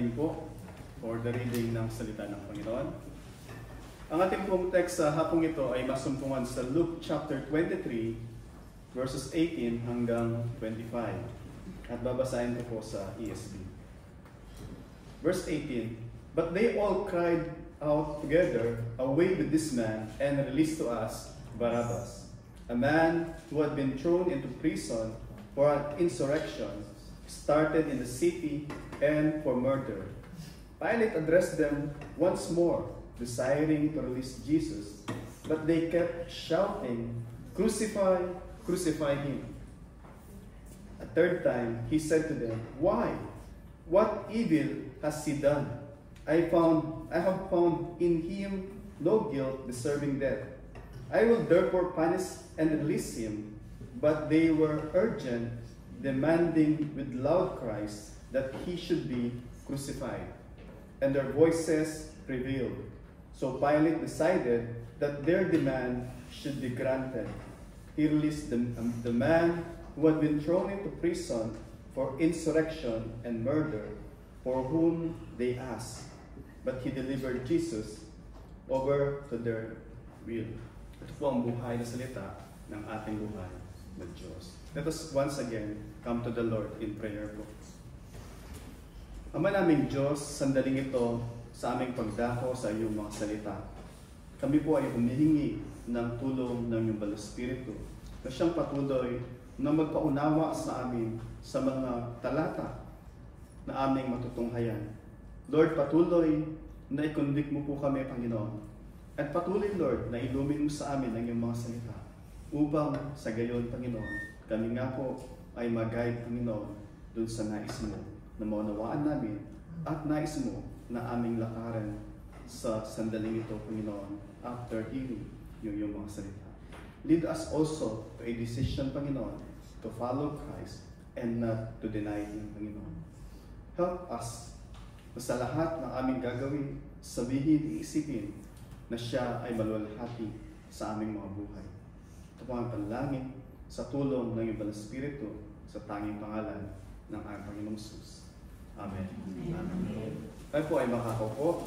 din po for the reading ng salita ng Panginoon. Ang ating pong text sa hapong ito ay masumpungan sa Luke chapter 23, verses 18 hanggang 25. At babasahin ko po sa ESV. Verse 18, "But they all cried out together, 'Away with this man, and release to us Barabbas, a man who had been thrown into prison for an insurrection started in the city and for murder.' Pilate addressed them once more, desiring to release Jesus, but they kept shouting, 'Crucify, crucify him.' A third time he said to them, 'Why? What evil has he done? I have found in him no guilt deserving death. I will therefore punish and release him.' But they were urgent, demanding with loud cries that he should be crucified. And their voices prevailed. So Pilate decided that their demand should be granted. He released the man who had been thrown into prison for insurrection and murder, for whom they asked. But he delivered Jesus over to their will." Ito po ang buhay na salita ng ating buhay na Diyos. Let us once again come to the Lord in prayer po. Ama naming Diyos, sandaling ito sa aming pagdako sa iyong mga salita. Kami po ay humihingi ng tulong ng iyong Banal na Espiritu na siyang patuloy na magpaunawa sa amin sa mga talata na aming matutunghayan. Lord, patuloy na ikondik mo po kami, Panginoon. At patuloy, Lord, na ilumin mo sa amin ang iyong mga salita upang sa gayon, Panginoon, kami nga po ay mag-guide, Panginoon, dun sa nais mo na maunawaan namin at nais mo na aming lakaran sa sandaling ito, Panginoon, after hearing yung iyong mga salita. Lead us also to a decision, Panginoon, to follow Christ and not to deny Him, Panginoon. Help us na sa lahat ng aming gagawin, sabihin, iisipin na siya ay maluwalhati sa aming mga buhay. Ito po ang panalangin sa tulong ng iyong Banal na Espiritu sa tanging pangalan ng aming Panginoong Jesus. Amen. Amen. Tayo po ay makakaupo.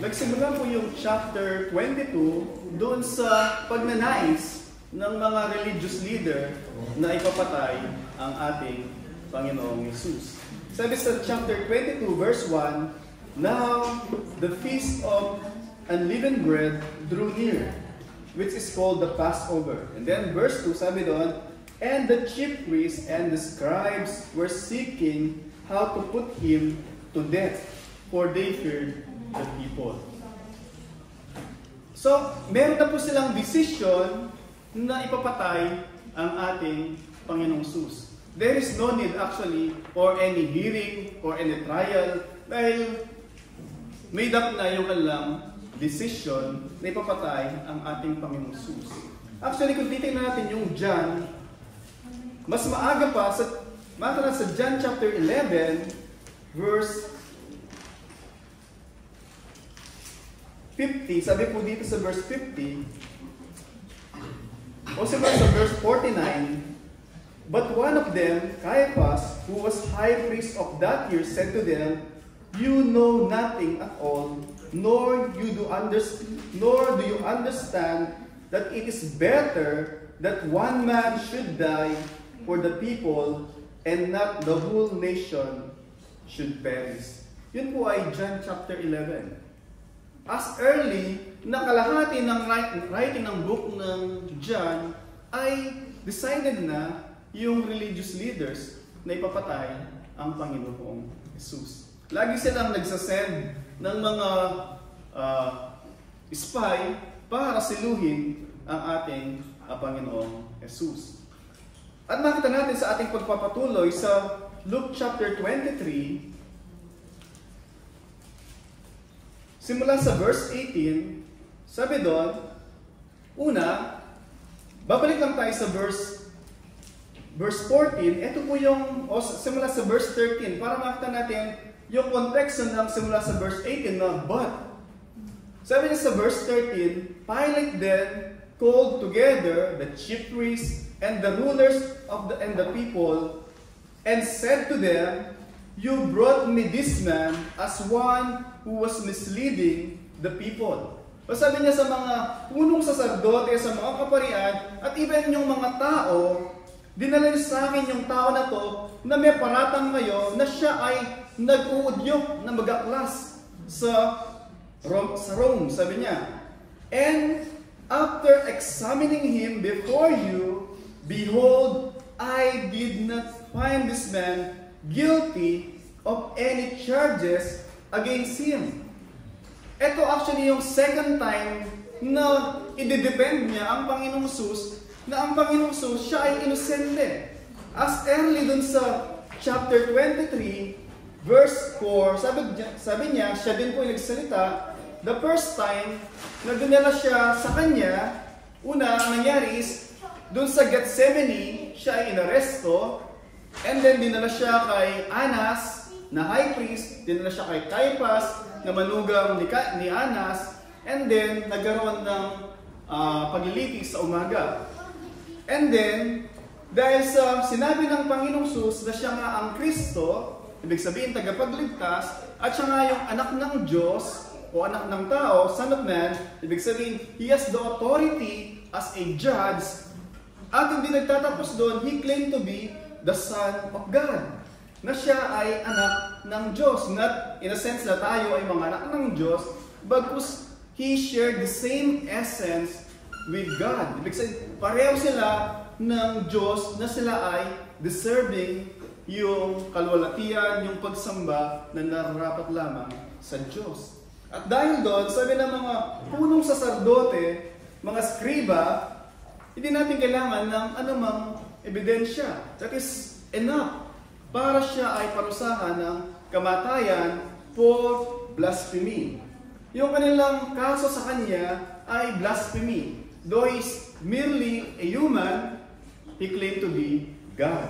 Nagsimula po yung chapter 22 doon sa pagnanais ng mga religious leader na ipapatay ang ating Panginoong Yesus. Sabi sa chapter 22 verse 1, "Now the feast of unleavened bread drew near, which is called the Passover." And then verse 2 sabi doon, "And the chief priests and the scribes were seeking how to put him to death, for they feared the people." So, meron na po silang decision na ipapatay ang ating Panginoong Sus. There is no need actually for any hearing or any trial dahil made up na yung kanilang decision na ipapatay ang ating Panginoong Sus. Actually, kung titignan natin yung John, mas maaga pa, sa John chapter 11, verse 50, sabi po dito sa verse 50, o sa verse 49, "But one of them, Caiaphas, who was high priest of that year, said to them, 'You know nothing at all, nor do you understand that it is better that one man should die for the people and not the whole nation should perish.'" Yun po ay John chapter 11. As early na kalahati ng writing ng book ng John ay decided na yung religious leaders na ipapatay ang Panginoong Jesus. Lagi silang nagsasend ng mga spy para siluhin ang ating Panginoong Jesus. At makita natin sa ating pagpapatuloy sa Luke chapter 23, simula sa verse 18, sabi doon, una, babalik lang tayo sa verse 14, ito po yung, simula sa verse 13, para makita natin yung konteksto ng simula sa verse 18 na but. Sabi niya sa verse 13, Pilate then called together the chief priests and the rulers and the people, and said to them, You brought me this man as one who was misleading the people. O sabi niya sa mga punong saserdote, sa mga kaparian, at even yung mga tao, dinala niya sa akin yung tao na to, na may paratang ngayon na siya ay nag-uudyok na mag-aklas sa Rome, sabi niya. And after examining him before you, behold, I did not find this man guilty of any charges against him. Ito actually yung second time na i-depend niya ang Panginoong Jesus, na ang Panginoong Jesus siya ay inosente. As early dun sa chapter 23, verse 4, sabi niya, siya din po yung nagsalita, the first time na dinala siya sa kanya, una, ang nangyari is, dun sa Gethsemane, siya ay inaresto, and then dinala siya kay Anas, na high priest, dinala siya kay Caiaphas, na manugang ni Anas, and then nagkaroon ng paglilitis sa umaga. And then, dahil sa sinabi ng Panginoong Jesus na siya nga ang Kristo, ibig sabihin tagapagligtas, at siya nga yung anak ng Diyos, o anak ng tao, Son of Man, ibig sabihin, He has the authority as a judge, at hindi nagtatapos doon, He claimed to be the Son of God, na siya ay anak ng Diyos. Not in a sense na tayo ay mga anak ng Diyos, bagkus He shared the same essence with God. Ibig sabihin, pareho sila ng Diyos na sila ay deserving yung kalwalatian, yung pagsamba na nararapat lamang sa Diyos. At dahil doon, sabi ng mga punong saserdote, mga skriba, hindi natin kailangan ng anumang ebidensya. That is enough para siya ay parusahan ng kamatayan for blasphemy. Yung kanilang kaso sa kanya ay blasphemy. Though he's merely a human, he claimed to be God.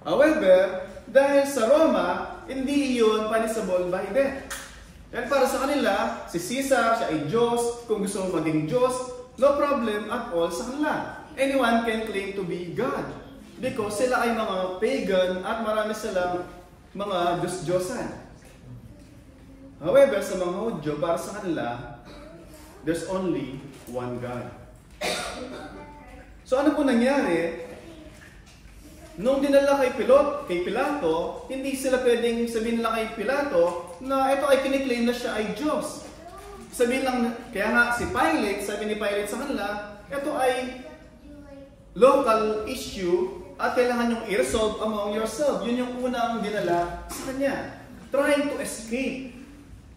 However, dahil sa Roma, hindi iyon punishable by death. Dahil para sa kanila, si Caesar, siya ay Diyos. Kung gusto mo maging Diyos, no problem at all sa kanila. Anyone can claim to be God. Because sila ay mga pagan at marami silang mga Diyos-Diyosan. However, sa mga Hudyo, para sa kanila, there's only one God. So ano po nangyari? Nung dinala kay Pilato, hindi sila pwedeng sabihin lang kay Pilato na ito ay kiniklaim na siya ay Diyos. Sabihin lang, kaya nga si Pilate, sabi ni Pilate sa kanila, ito ay local issue at kailangan yung i-resolve among yourself. Yun yung unang dinala sa kanya. Trying to escape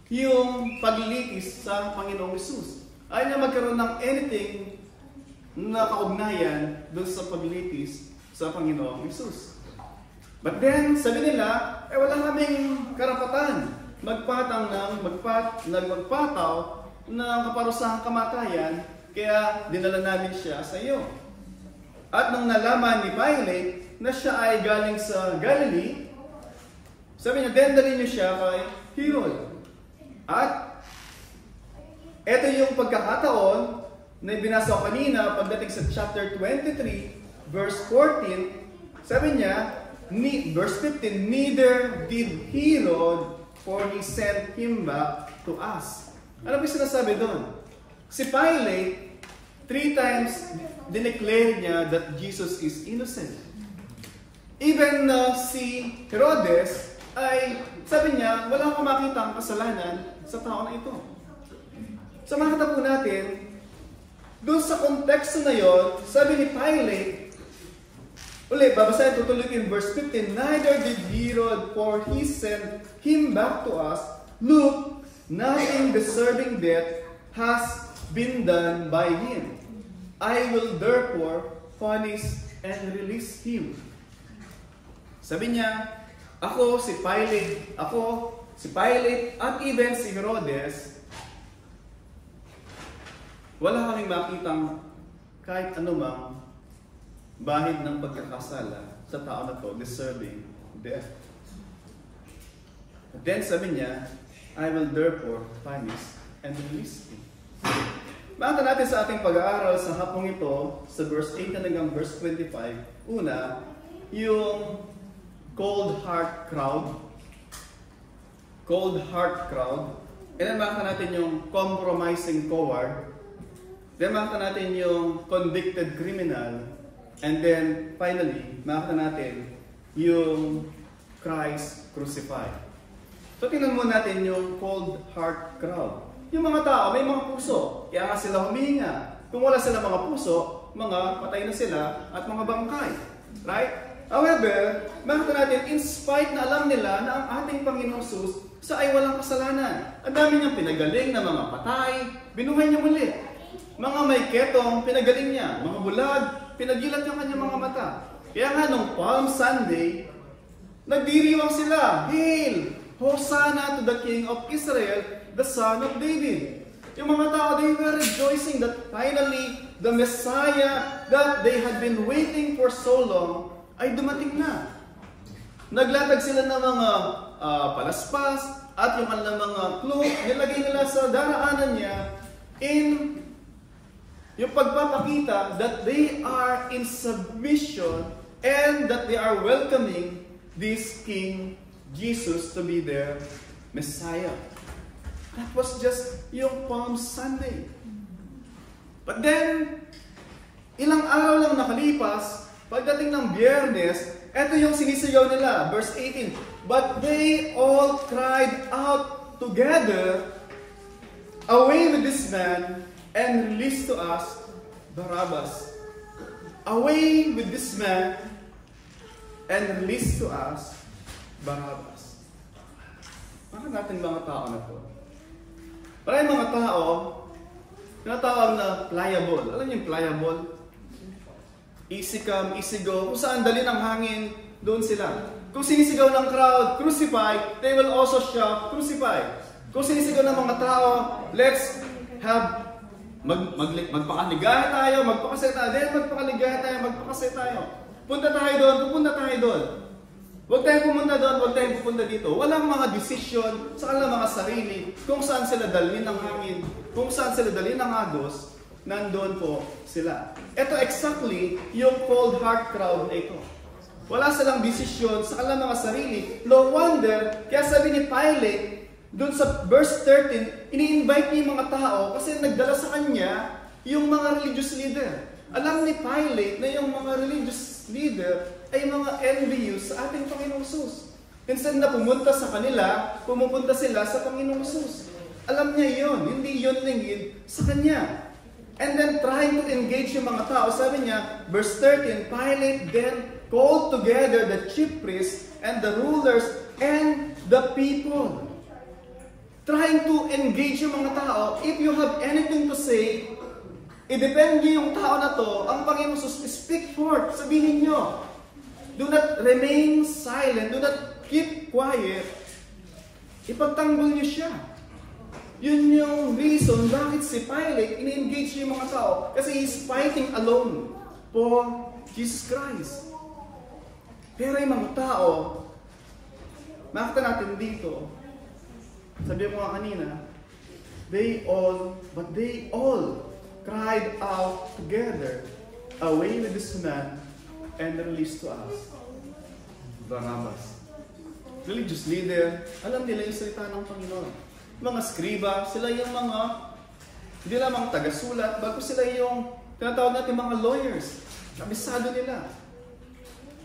yung paglilitis sa Panginoong Jesus. Ayaw niya magkaroon ng anything na kaugnayan doon sa paglilitis sa Panginoong Jesus. But then, sabi nila, wala kaming karapatan magpataw ng kaparusahang kamatayan, kaya dinala namin siya sa iyo. At nung nalaman ni Pilate na siya ay galing sa Galilee, sabi niya, dendalin niyo siya kay Herod. At ito yung pagkakataon na binasa ko kanina pagdating sa chapter 23, verse 14, sabi niya, verse 15, neither did Herod, for he sent him back to us. Ano ba yung sinasabi doon? Si Pilate, 3 times dineclare niya that Jesus is innocent. Even si Herodes ay sabi niya, wala akong makita ang kasalanan sa tao na ito. So makita po natin, doon sa konteksto na yon, sabi ni Pilate, ulit, babasahin tutuloy in verse 15, neither did Herod, for he sent him back to us. Look, nothing deserving death has been done by him. I will therefore punish and release him. Sabi niya, ako si Pilate at even si Herodes, wala kaming makitang kahit anumang bahid ng pagkakasala sa tao na to deserving death. But then sabi niya, I will therefore punish and release him. Makita natin sa ating pag-aaral sa hapong ito, sa verse 8 hanggang verse 25, una, yung cold heart crowd. Cold heart crowd. And then makita natin yung compromising coward. Then makita natin yung convicted criminal. And then finally, makita natin yung Christ crucified. So tingnan muna natin yung cold heart crowd. Yung mga tao, may mga puso. Kaya nga sila humihinga. Kung wala sila mga puso, mga patay na sila at mga bangkay. Right? However, makita natin, in spite na alam nila na ang ating Panginoong Jesus sa ay walang kasalanan. Ang dami niyang pinagaling na mga patay, binuhay niya muli. Mga may ketong, pinagaling niya. Mga bulag, pinagilat yung kanyang mga mata. Kaya nga nung Palm Sunday, nagdiriwang sila. Hail! Hosanna to the King of Israel, the Son of David. Yung mga tao, they were rejoicing that finally, the Messiah that they had been waiting for so long, ay dumating na. Naglatag sila ng mga palaspas at yung kanilang mga cloak, nilagay nila sa daraanan niya in yung pagpapakita that they are in submission and that they are welcoming this King Jesus to be their Messiah. That was just yung Palm Sunday. But then, ilang araw lang nakalipas, pagdating ng Biyernes, eto yung sinisigaw nila, verse 18. But they all cried out together, away with this man, and release to us Barabbas. Away with this man, and release to us Barabbas. Bakit natin mga tao na to? Maraming mga tao, tinatawag na pliable. Alam niyo yung pliable? Easy come, easy go. Kung saan dali ng hangin, doon sila. Kung sinisigaw ng crowd, crucify, they will also shout, crucify. Kung sinisigaw ng mga tao, let's have magpakaligahe tayo, magpakasaya tayo, then magpakaligahe tayo, magpakasaya tayo. Punta tayo doon, pupunta tayo doon. Huwag tayong pumunta doon, huwag tayong pupunta dito. Walang mga desisyon sa kanilang mga sarili kung saan sila dalhin ng hangin, kung saan sila dalhin ng agos, nandoon po sila. Ito exactly yung cold heart crowd na ito. Wala silang desisyon sa kanilang mga sarili. No wonder, kaya sabi ni Pilate, doon sa verse 13, ini-invite niya yung mga tao kasi nagdala sa kanya yung mga religious leader. Alam ni Pilate na yung mga religious leader ay mga envious sa ating Panginoong Jesus. Instead na pumunta sa kanila, pumupunta sila sa Panginoong Jesus. Alam niya yon, hindi yon lingid sa kanya. And then trying to engage yung mga tao, sabi niya, verse 13, Pilate then called together the chief priests and the rulers and the people. Trying to engage yung mga tao, if you have anything to say, idepende yung tao na to, ang Panginoon Jesus, speak forth, sabihin nyo. Do not remain silent, do not keep quiet. Ipagtanggol niyo siya. Yun yung reason bakit si Pilate ini-engage yung mga tao. Kasi he's fighting alone for Jesus Christ. Pero yung mga tao, makita natin dito, sabi ko nga kanina, they all cried out together, away with this man, and released to us Barabbas. Religious leader, alam nila yung salita ng Panginoon. Mga skriba, sila yung mga, hindi lamang taga-sulat, bago sila yung tinatawag natin mga lawyers. Kabisado nila.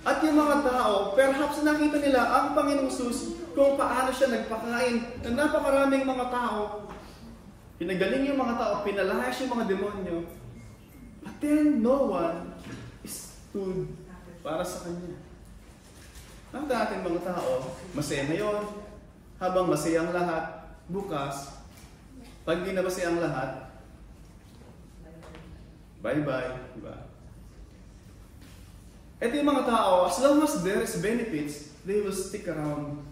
At yung mga tao, perhaps nakita nila ang Panginoong Jesus kung paano siya nagpakain ng napakaraming mga tao. Pinagaling yung mga tao, pinalayas yung mga demonyo. But then, no one stood para sa kanya. Ang dating mga tao, masaya ngayon, habang masaya ang lahat, bukas, pag di na masaya ang lahat, bye-bye, diba? Ito yung mga tao, as long as there is benefits, they will stick around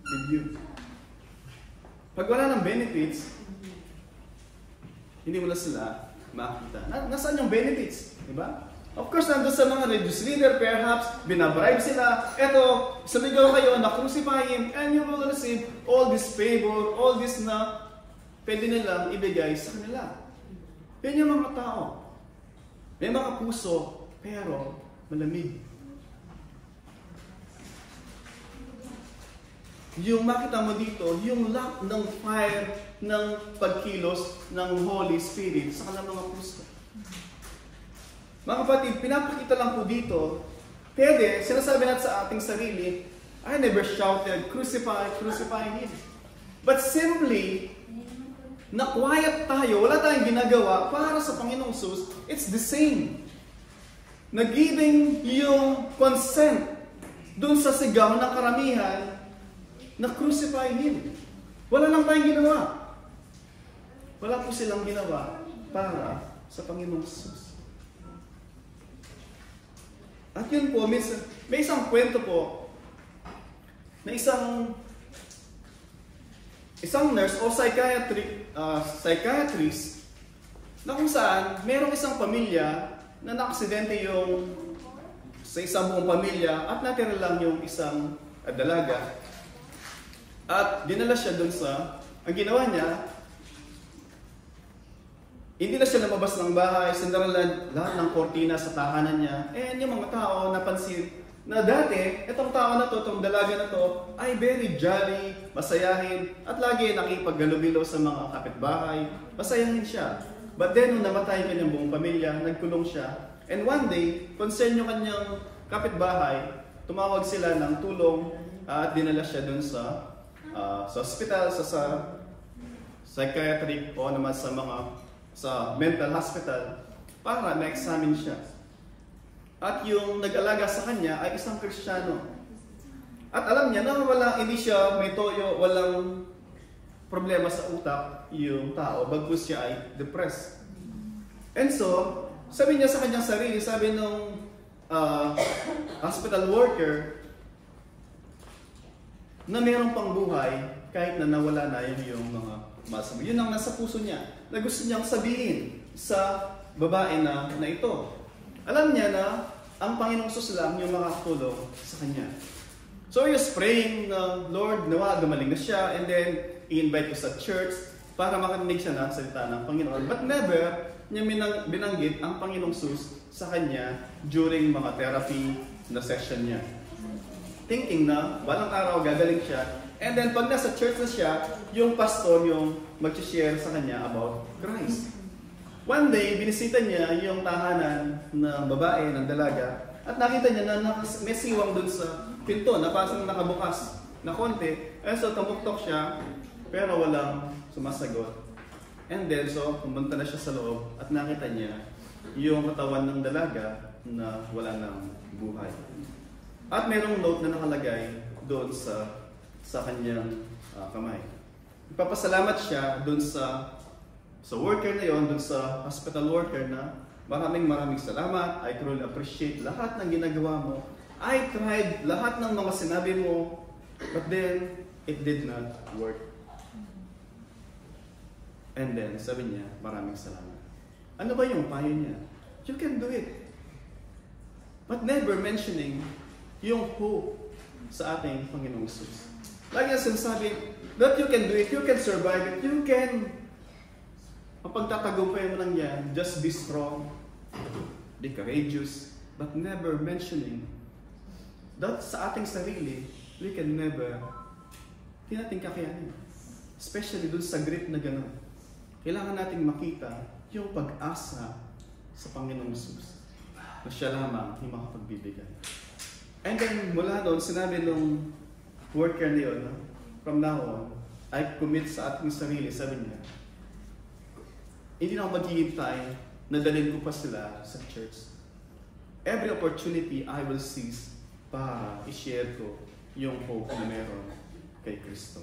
with you. Pag wala ng benefits, hindi mo na sila makita. Nasaan yung benefits? Diba? Of course, nandun sa mga religious leader, perhaps, binabribe sila. Eto, sumigaw kayo na crucify him, and you will receive all this favor, all this na pwede nilang ibigay sa kanila. Yan yung mga tao. May mga puso, pero malamig. Yung makita mo dito, yung lack ng fire ng pagkilos ng Holy Spirit sa kanilang mga puso. Mga kapatid, pinapakita lang po dito, pwede, sinasabi natin sa ating sarili, I never shouted, crucify, crucify Him. But simply, na quiet tayo, wala tayong ginagawa para sa Panginoong Jesus, it's the same. Nag-giving yung consent dun sa sigaw ng karamihan na crucify Him. Wala lang tayong ginawa. Wala po silang ginawa para sa Panginoong Jesus. At yun po, may isang kwento po na isang nurse o psychiatrist na kung saan merong isang pamilya na naaksidente yung sa isang buong pamilya at natira lang yung isang dalaga. At dinala siya dun sa, ang ginawa niya, hindi na siya lumabas ng bahay, sindaran lahat ng kortina sa tahanan niya. And yung mga tao napansin na dati, itong tao na to, itong dalaga na to, ay very jolly, masayahin, at lagi nakipaggalubilo sa mga kapitbahay, masayahin siya. But then, nung namatay kanyang buong pamilya, nagkulong siya. And one day, concern yung kanyang kapitbahay, tumawag sila ng tulong at dinala siya dun sa hospital, sa psychiatric o naman sa mental hospital para ma-examine siya. At yung nag-alaga sa kanya ay isang Kristiyano. At alam niya na hindi siya may toyo, walang problema sa utak yung tao, bagkus siya ay depressed. And so, sabi niya sa kanyang sarili, sabi nung hospital worker, na mayroong pang buhay kahit na nawala na yung mga masama. Yun ang nasa puso niya na gusto niyang sabihin sa babae na ito. Alam niya na ang Panginoong Jesus lang yung makakatulong sa kanya. So he was praying na, Lord, nawa, gumaling na siya, and then i-invite ko sa church para makarinig siya ng salita ng Panginoon. But never niya binanggit ang Panginoong Jesus sa kanya during mga therapy na session niya. Thinking na balang araw gagaling siya, and then pag nasa church na siya, yung pastor yung mag-share sa kanya about Christ. One day, binisita niya yung tahanan ng babae, ng dalaga, at nakita niya na may siwang dun sa pinto, na parang nakabukas na konti. And so, tumuktok siya, pero walang sumasagot. And then, so, pumunta na siya sa loob, at nakita niya yung katawan ng dalaga na wala ng buhay. At mayroong note na nakalagay doon sa kanyang kamay. Ipapasalamat siya doon sa worker na yon, doon sa hospital worker na maraming salamat. I truly appreciate lahat ng ginagawa mo. I tried lahat ng mga sinabi mo, but then it did not work. And then sabi niya, maraming salamat. Ano ba yung payo niya? You can do it. But never mentioning yung hope sa ating Panginoong Jesus. Lagi ang sinasabi that you can do it, you can survive it, you can mapagtatagumpay mo lang yan, just be strong, be courageous, but never mentioning that sa ating sarili, we can never, hindi natin kakayanin. Especially dun sa grip na gano'n. Kailangan nating makita yung pag-asa sa Panginoong Jesus na siya lamang yung makapagbibigay. And then, mula doon, sinabi nung worker na yun, from now on, I commit sa ating sarili, sabi niya, hindi na ako maghihintay na dalhin ko pa sila sa church. Every opportunity I will seize para i-share ko yung hope na meron kay Kristo.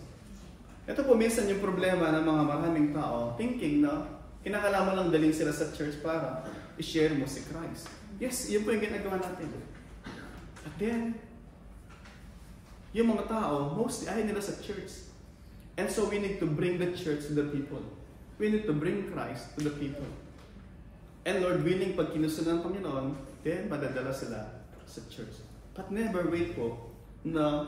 Ito po minsan yung problema ng mga maraming tao, thinking na kinakailangan lang dalhin sila sa church para i-share mo si Christ. Yes, yun po yung ginagawa natin. But then, yung mga tao, mostly ayaw nila sa church. And so we need to bring the church to the people. We need to bring Christ to the people. And Lord willing, pag kinusunod ng Panginoon, then madadala sila sa church. But never wait po na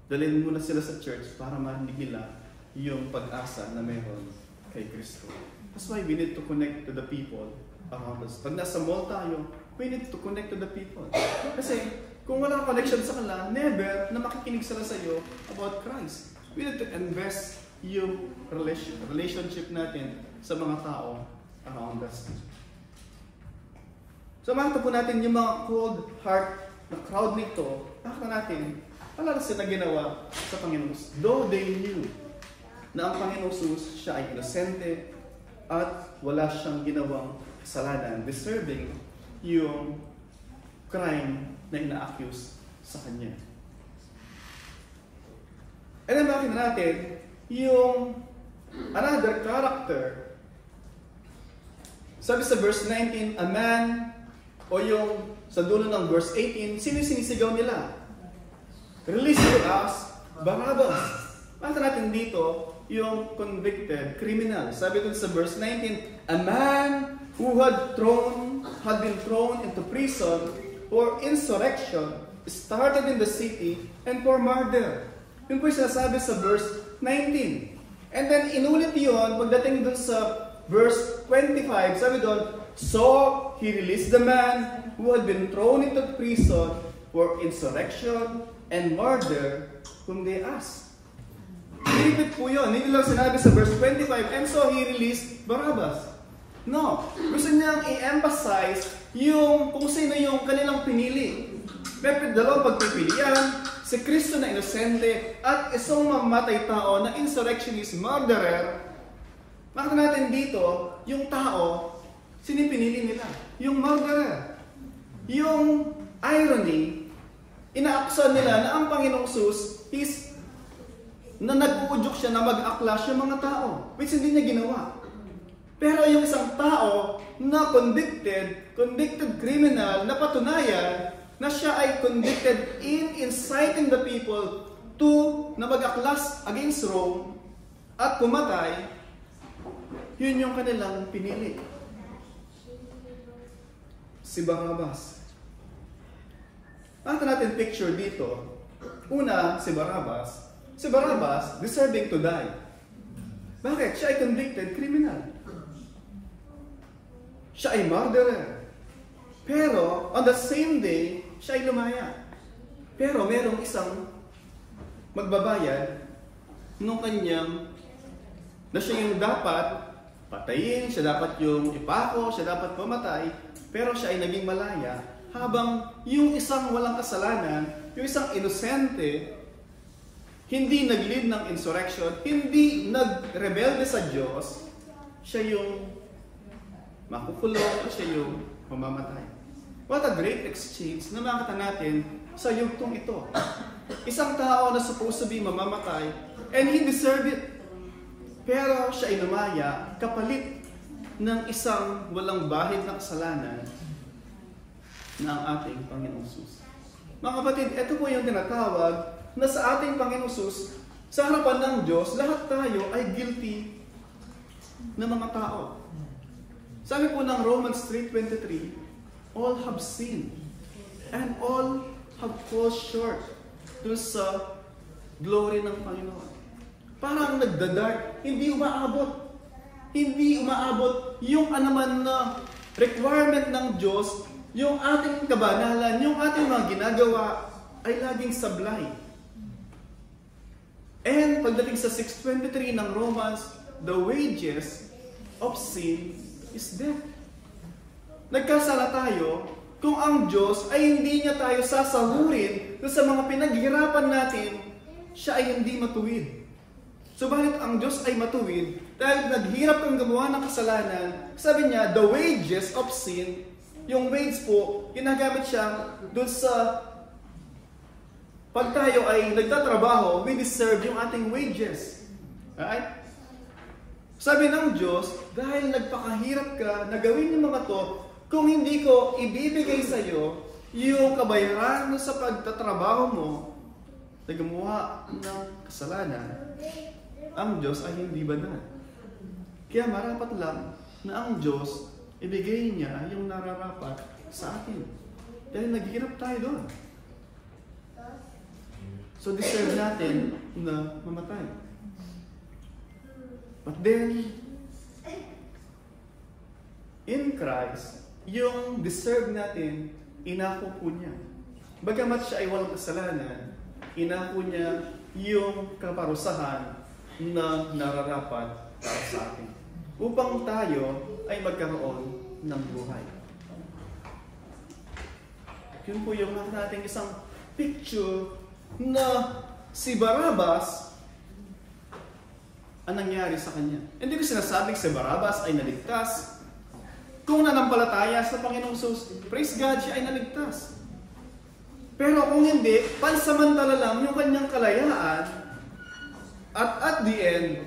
dalhin muna sila sa church para marinig nila yung pag-asa na meron kay Kristo. That's why we need to connect to the people around us. Pag nasa mall tayo, we need to connect to the people. Kasi kung wala connection sa kanila, never na makikinig sila sa iyo about Christ. We need to invest yung relationship natin sa mga tao around us. So makita po natin yung mga cold heart na crowd nito, nakita natin, wala na sila ginawa sa Panginoon. Though they knew na ang Panginoong Jesus, siya ay inosente at wala siyang ginawang kasalanan, deserving yung crime na ina-accuse sa kanya. And then makita natin yung another character. Sabi sa verse 19, a man, o yung sa dulo ng verse 18, sino sinisigaw nila? Release to us, Barabbas. Makita natin dito yung convicted criminal. Sabi dun sa verse 19, a man who had been thrown into prison for insurrection, started in the city, and for murder. Yun po yung sinasabi sa verse 19. And then inulit yun, pagdating dun sa verse 25, sabi doon, so he released the man who had been thrown into prison for insurrection and murder, whom they asked. Repeat po yun. Hindi lang sinabi sa verse 25, and so he released Barabbas. No. Gusto niyang i-emphasize yung kung sino yung kanilang pinili. May dalawang pagpipilian, si Kristo na inosente at isang mamatay tao na insurrectionist murderer. Makita natin dito, yung tao, sino pinili nila? Yung murderer. Yung irony, inaaksan nila na ang Panginoong Jesus is na nag-uudyok siya na mag-aklas yung mga tao, which hindi niya ginawa. Pero yung isang tao na convicted criminal, na patunayan na siya ay convicted in inciting the people to na mag-aklas against Rome at pumatay, yun yung kanilang pinili. Si Barabbas. Nakita natin picture dito. Una, si Barabbas. Si Barabbas, deserving to die. Bakit? Siya ay convicted criminal. Siya ay murderer. Pero, on the same day, siya ay lumaya. Pero, merong isang magbabayad nung kanyang na siya yung dapat patayin, siya dapat yung ipako, siya dapat pamatay, pero siya ay naging malaya, habang yung isang walang kasalanan, yung isang inosente, hindi nag-lead ng insurrection, hindi nag-rebelde sa Diyos, siya yung makukulong, siya yung mamamatay. What a great exchange na makita natin sa yugtong ito. Isang tao na supposed to be mamamatay, and he deserved it. Pero siya ay lumaya, kapalit ng isang walang bahid na kasalanan na ang ating Panginoong Jesus. Mga kapatid, ito po yung tinatawag na sa ating Panginoong Jesus, sa harapan ng Diyos, lahat tayo ay guilty na mga tao. Sabi po ng Romans 3:23, all have sinned and all have fallen short dun sa glory ng Panginoon. Parang nagdadart, hindi umaabot. Hindi umaabot yung anuman na requirement ng Diyos, yung ating kabanalan, yung ating mga ginagawa ay laging sablay. And pagdating sa 6:23 ng Romans, the wages of sin is death. Nagkasala tayo kung ang Diyos ay hindi niya tayo sasahurin sa mga pinaghirapan natin, siya ay hindi matuwid. Subalit ang Diyos ay matuwid dahil naghirap kang gumawa ng kasalanan. Sabi niya, the wages of sin, yung wage po, ginagamit siya dun sa pag tayo ay nagtatrabaho, we deserve yung ating wages. Right? Sabi ng Diyos, dahil nagpakahirap ka na gawin yung mga to, kung hindi ko ibibigay sa iyo yung kabayaran sa pagtatrabaho mo na gumawa ng kasalanan, ang Diyos ay hindi banal. Kaya marapat lang na ang Diyos ibigay niya yung nararapat sa atin. Dahil naghihirap tayo doon. So deserve natin na mamatay. But then, in Christ, yung deserve natin, inako po niya. Bagamat siya ay walang kasalanan, inako niya yung kaparusahan na nararapat para sa atin. Upang tayo ay magkaroon ng buhay. Yun po yung nating isang picture na si Barabbas ang nangyari sa kanya. Hindi ko sinasabing si Barabbas ay naligtas. Kung nanampalataya sa Panginoong Jesus, praise God, siya ay naligtas. Pero kung hindi, pansamantala lang yung kanyang kalayaan at at the end,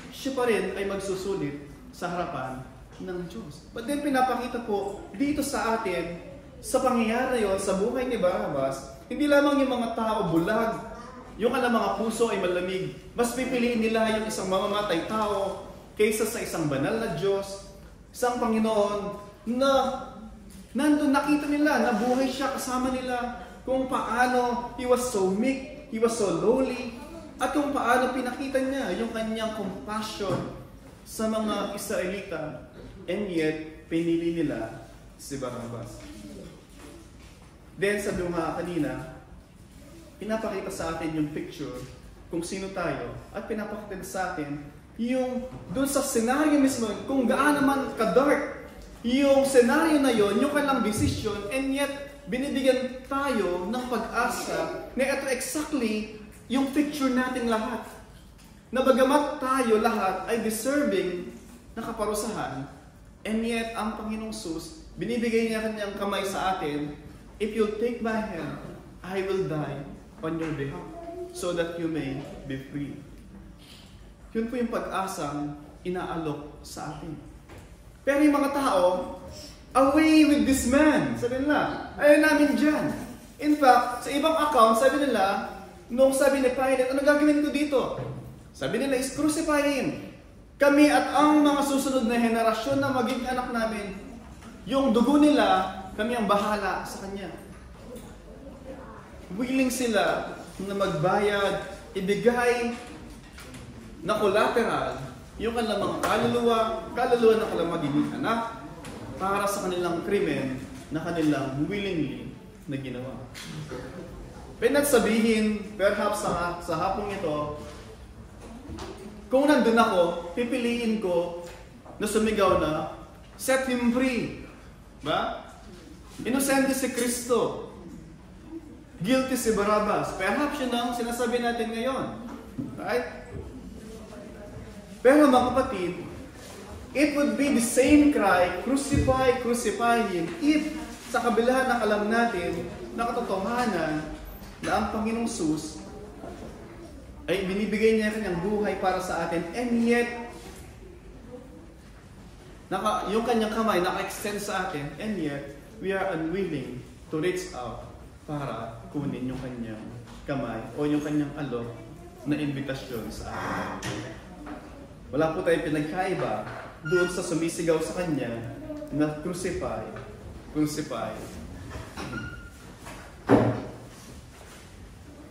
siya pa rin ay magsusulit sa harapan ng Diyos. But then pinapakita po dito sa atin, sa pangyayari yon sa buhay ni Barabbas, hindi lamang yung mga tao bulag, yung mga puso ay malamig. Mas pipiliin nila yung isang mamamatay tao kaysa sa isang banal na Diyos, isang Panginoon na nandun nakita nila, nabuhay siya kasama nila, kung paano he was so meek, he was so lowly, at kung paano pinakita niya yung kanyang compassion sa mga Israelita, and yet pinili nila si Barabbas. Then sabi mo nga kanina, pinapakita sa atin yung picture kung sino tayo, at pinapakita sa atin yung doon sa senaryo mismo, kung gaano man ka-dark yung senaryo na yon, yung kanilang decision, and yet binibigyan tayo ng pag-asa na ito exactly yung picture natin lahat. Na bagamat tayo lahat ay deserving na kaparusahan, and yet ang Panginoong Jesus, binibigay niya kanyang kamay sa atin, if you'll take my hand, I will die on your behalf, so that you may be free. Yun po yung pag-asang inaalok sa atin. Pero yung mga tao, away with this man. Sabi nila, ayaw namin dyan. In fact, sa ibang account, sabi nila, nung sabi ni Pilate, ano gagawin ko dito? Sabi nila, is crucify him. Kami at ang mga susunod na henerasyon na maging anak namin, yung dugo nila, kami ang bahala sa kanya. Willing sila na magbayad, ibigay na collateral yung kanilang mga kaluluwa ng kanilang magiging anak para sa kanilang krimen na kanilang willingly na ginawa. Pwede sabihin, perhaps sa hapong ito, kung nandun ako, pipiliin ko na sumigaw na, set him free. Ba? Inosente si Kristo. Guilty si Barabbas. Perhaps yun ang sinasabi natin ngayon. Right? Pero mga kapatid, it would be the same cry, crucify, crucify him, if sa kabilahan ng alam natin na katotohanan na ang Panginoong Jesus ay binibigay niya kanyang buhay para sa atin, and yet yung kanyang kamay naka-extend sa atin, and yet we are unwilling to reach out para kunin yung kanyang kamay o yung kanyang alok na invitasyon sa atin. Wala po tayong pinagkaiba doon sa sumisigaw sa kanya na crucify, crucify.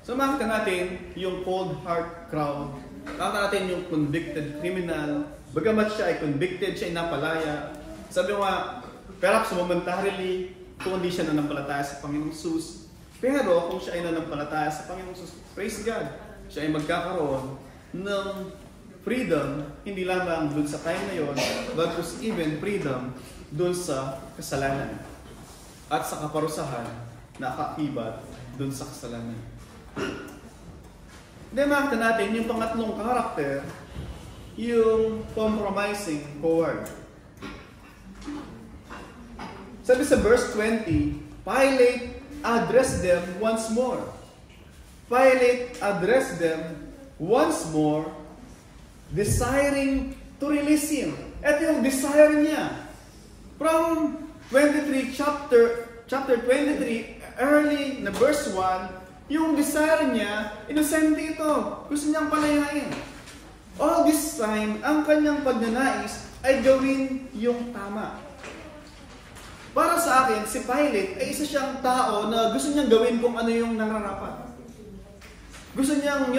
So makita natin yung cold heart crowd. Makita natin yung convicted criminal. Bagamat siya ay convicted, siya ay napalaya. Sabi nga, perhaps momentarily, kung hindi siya nanampalataya sa Panginoong Jesus. Pero kung siya ay nanampalataya sa Panginoong Jesus, praise God, siya ay magkakaroon ng freedom, hindi lamang dun sa time na yon, but even freedom dun sa kasalanan at sa kaparusahan na kaakibat dun sa kasalanan. Then makita natin yung pangatlong karakter, yung compromising coward. Sabi sa verse 20, Pilate addressed them once more. Pilate addressed them once more, desiring to release him. Ito yung desire niya. From 23, chapter 23, early na verse 1, yung desire niya, inosente ito. Gusto niyang palayain. All this time, ang kanyang pagnanais ay gawin yung tama. Para sa akin, si Pilate ay isa siyang tao na gusto niyang gawin kung ano yung nararapat. Gusto niyang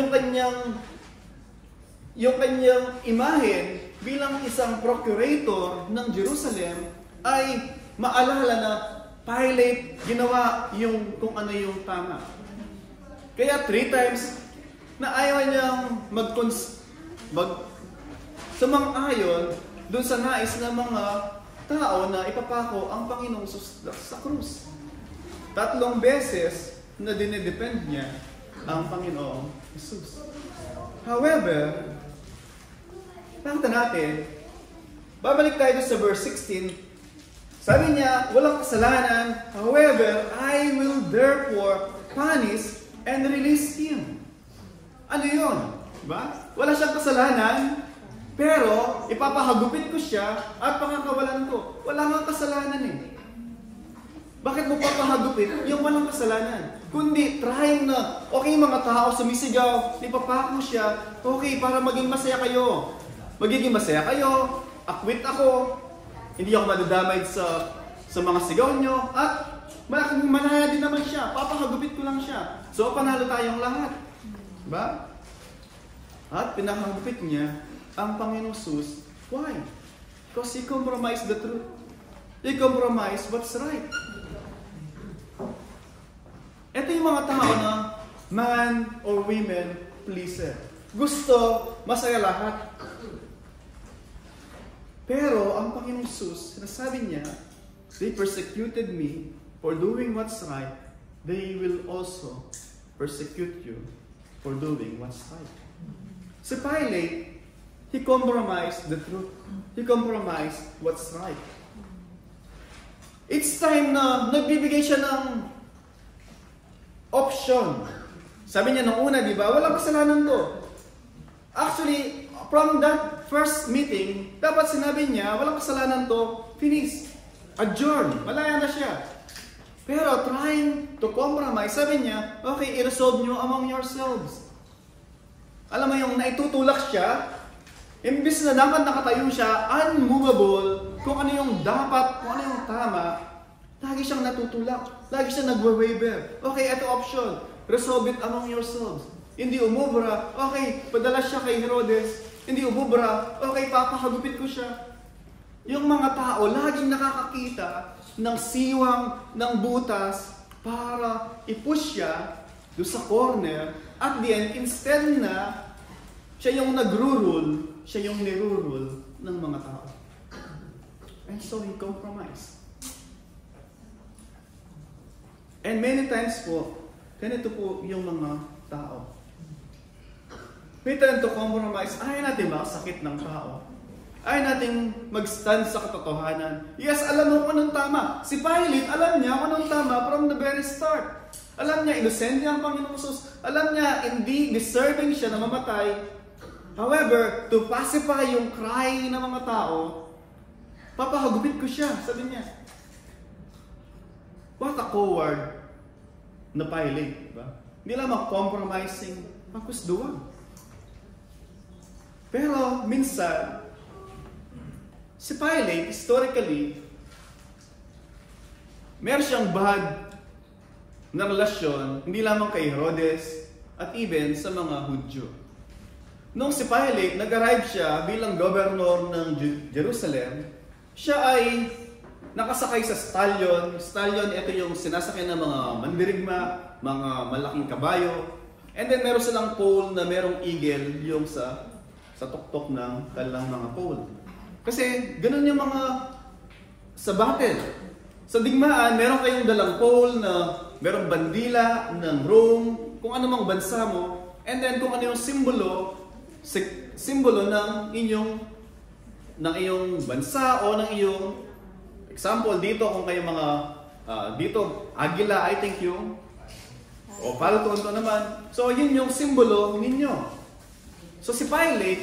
yung kanyang imahen bilang isang procurator ng Jerusalem ay maalala na Pilate ginawa yung kung ano yung tama. Kaya 3 times na ayaw niyang sumang-ayon dun sa nais ng mga tao na ipapako ang Panginoong sa krus. 3 beses na dinedepend niya ang Panginoong Jesus. However, nakita natin, babalik tayo sa verse 16. Sabi niya, walang kasalanan, however, I will therefore punish and release him. Ano yun? Diba? Wala siyang kasalanan, pero ipapahagupit ko siya at pakakawalan ko. Wala nga kasalanan eh. Bakit mo papahagupit yung walang kasalanan? Kundi trying na, okay mga tao sumisigaw, ipapako siya, okay para maging masaya kayo. Magiging masaya kayo, akwit ako, hindi ako madadamay sa mga sigaw nyo, at manaya din naman siya, papahagupit ko lang siya. So panalo tayong lahat. Diba? At pinahagupit niya ang Panginoong Jesus. Why? Because he compromised the truth. He compromised what's right. Ito yung mga tao na man or women pleaser. Gusto, masaya lahat. Pero ang Panginoong Jesus, sinasabi niya, they persecuted me for doing what's right. They will also persecute you for doing what's right. Si Pilate, he compromised the truth. He compromised what's right. It's time na nagbibigay siya ng option. Sabi niya nung una, di ba? Walang kasalanan to. Actually, from that first meeting, dapat sinabi niya, walang kasalanan to, finish. Adjourn. Malaya na siya. Pero trying to compromise, sabi niya, okay, i-resolve nyo among yourselves. Alam mo yung naitutulak siya, imbis na dapat nakatayo siya, unmovable, kung ano yung dapat, kung ano yung tama, lagi siyang natutulak. Lagi siyang nagwa-waver. Okay, ito option. Resolve it among yourselves. Hindi umubra. Okay, padala siya kay Herodes. Hindi umubra. Okay, papahagupit ko siya. Yung mga tao, laging nakakakita ng siwang, ng butas, para i-push siya doon sa corner. At the end, instead na siya yung nagro-rule, siya yung niro-rule ng mga tao. And so he compromised. And many times po, ganito po yung mga tao. We tend to compromise. Ayaw natin makasakit ng tao. Ayaw natin mag-stand sa katotohanan. Yes, alam mo kung anong tama. Si Pilate, alam niya kung anong tama from the very start. Alam niya, innocent niya ang Panginoong Jesus. Alam niya, hindi deserving siya na mamatay. However, to pacify yung cry ng mga tao, papahagupit ko siya, sabi niya. What a coward na Pilate, diba? Hindi lamang compromising, pagkusduan. Pero minsan, si Pilate, historically, meron siyang bad na relasyon, hindi lamang kay Herodes, at even sa mga Hudyo. Nung si Pilate, nag-arrive siya bilang governor ng Jerusalem, siya ay nakasakay sa stallion. Stallion, ito yung sinasakay ng mga mandirigma, mga malaking kabayo. And then meron silang pole na merong eagle yung sa tuktok ng kanilang mga pole. Kasi ganun yung mga sa battle. Sa digmaan, meron kayong dalang pole na merong bandila ng Rome, kung ano mang bansa mo, and then kung ano yung simbolo ng iyong bansa o ng iyong example dito kung kayo mga dito agila I think yung o falcon to naman. So yun yung simbolo ninyo. So si Pilate,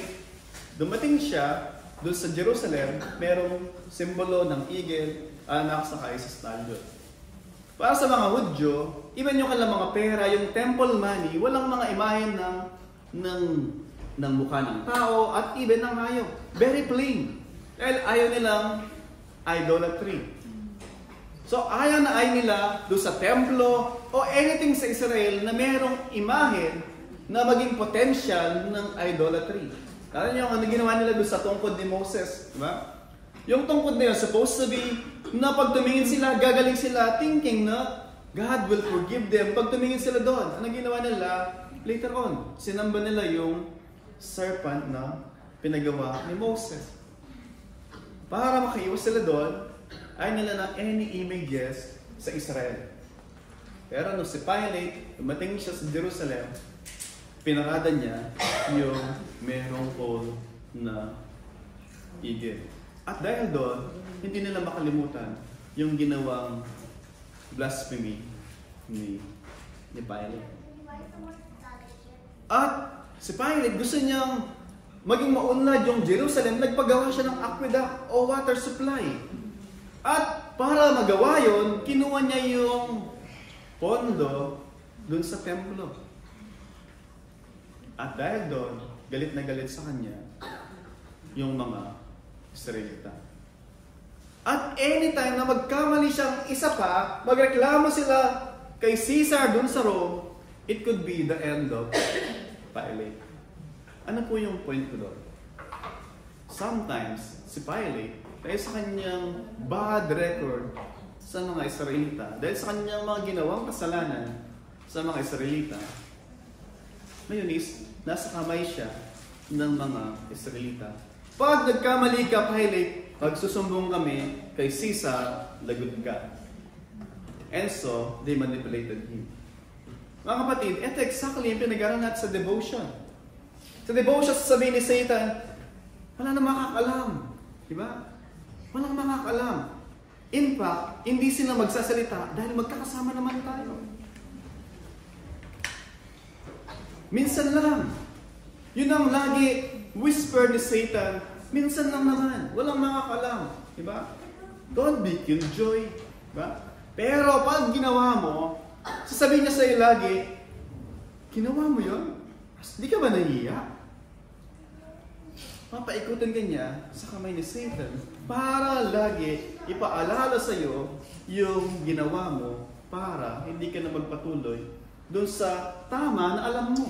dumating siya doon sa Jerusalem, merong simbolo ng eagle nakasakay sa stallion. Para sa mga Hudyo, even yung kanilang mga pera, yung temple money, walang mga imahen ng mukha ng tao at even ng hayop. Very plain. Dahil ayaw nilang idolatry. So ayaw na ayaw nila doon sa templo o anything sa Israel na merong imahen na maging potential ng idolatry. Alam niyo ang ginawa nila doon sa tungkod ni Moses, di ba? Yung tungkod na yun, supposed to be, na pag tumingin sila, gagaling sila, thinking na God will forgive them. Pag tumingin sila doon, ano ginawa nila? Later on, sinamba nila yung serpent na pinagawa ni Moses. Para makaiwas sila doon, ay nila ng any images sa Israel. Pero nung si Pilate, dumating siya sa Jerusalem, pinarada niya yung merong pole na eagle. At dahil doon, hindi nila makalimutan yung ginawang blasphemy ni Pilate. At si Pilate gusto niyang maging maunlad yung Jerusalem, nagpagawa siya ng aqueduct o water supply. At para magawa yon, kinuha niya yung pondo dun sa templo. At dahil doon, galit na galit sa kanya yung mga Israelita. At anytime na magkamali siyang isa pa, magreklamo sila kay Caesar dun sa Rome, it could be the end of Pilate. Ano po yung point ko doon? Sometimes, si Pilate, dahil sa kanyang bad record sa mga Israelita, dahil sa kanyang mga ginawang kasalanan sa mga Israelita, ngayon is, nasa kamay siya ng mga Israelita. Pag nagkamali ka, Pilate, magsusumbong kami kay Caesar, lagot ka. And so, they manipulated him. Mga kapatid, ito exactly yung pinag-aaral natin sa devotion. Sa devotion, sasabihin ni Satan, wala na makakalam. Diba? Walang makakalam. In fact, hindi sila magsasalita dahil magkakasama naman tayo. Minsan lang. Yun ang lagi whisper ni Satan, minsan lang naman. Walang makakalam. Diba? Don't be killjoy. Diba? Pero pag ginawa mo, sasabihin niya sa'yo lagi, ginawa mo yun? Di ka ba nahiya? Papaikutin ka niya sa kamay ni Satan para lagi ipaalala sa'yo yung ginawa mo para hindi ka na magpatuloy doon sa tama na alam mo.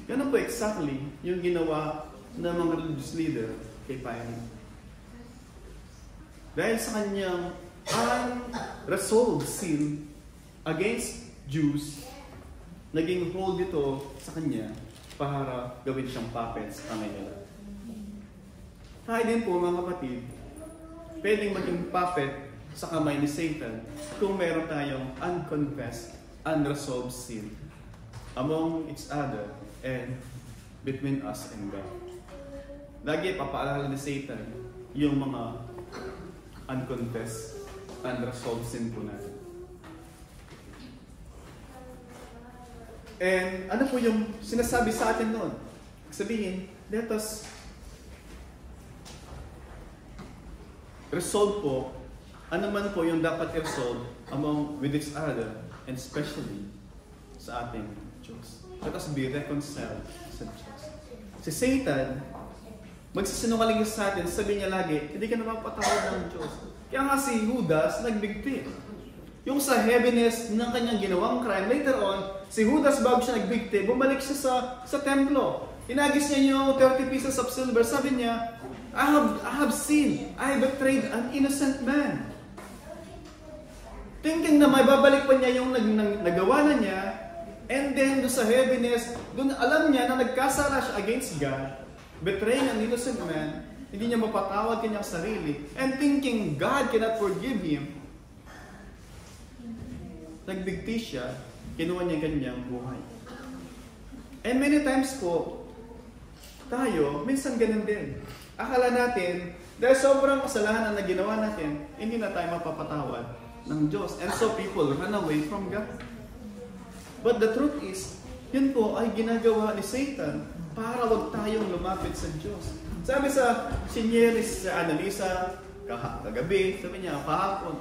Ganun po exactly yung ginawa ng mga religious leader kay Pilate. Dahil sa kanyang unresolved sin against Jews, naging hold ito sa kanya para gawin siyang puppet sa kamay nila. Tayo din po mga kapatid, pwedeng maging puppet sa kamay ni Satan kung meron tayong unconfessed, unresolved sin among each other and between us and God. Lagi papaalala ni Satan yung mga unconfessed, unresolved sin po natin. And ano po yung sinasabi sa atin noon? Sabihin, let us resolve po, ano man po yung dapat i-resolve with each other and especially sa ating Diyos. Let us be reconciled sa Diyos. Si Satan, magsisinungaling sa atin, sabi niya lagi, hindi ka na mapatawad ng Diyos. Kaya nga si Judas nagbigti. Yung sa heaviness ng kanyang ginawang crime, later on, si Judas bago siya nagbigti, bumalik siya sa templo. Inagis niya yung 30 pieces of silver. Sabi niya, I have sinned. I betrayed an innocent man. Thinking na may babalik pa niya yung nagawa na niya, and then doon sa heaviness, doon alam niya na nagkasala siya against God, betraying an innocent man, hindi niya mapatawad kanyang sarili, and thinking God cannot forgive him, nagbigti siya, kinuha niya kanyang buhay. And many times po, tayo, minsan ganun din. Akala natin, dahil sobrang kasalanan na ginawa natin, hindi na tayo mapapatawad ng Diyos. And so people run away from God. But the truth is, yun po ay ginagawa ni Satan para wag tayong lumapit sa Diyos. Sabi sa Sinyeris, sa Annalisa, kagabi, sabi niya, kahapon,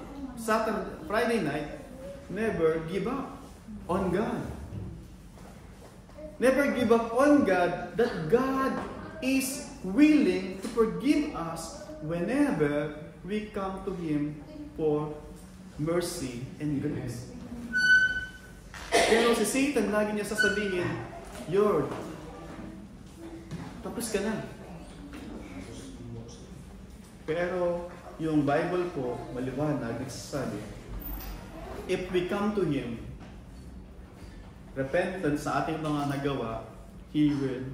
Friday night, never give up on God. Never give up on God, that God is willing to forgive us whenever we come to Him for mercy and grace. Pero si Satan, lagi niya sasabihin, tapos ka na. Pero yung Bible po, maliwanag, nagsasabi, if we come to Him, repentant sa ating mga nagawa, He will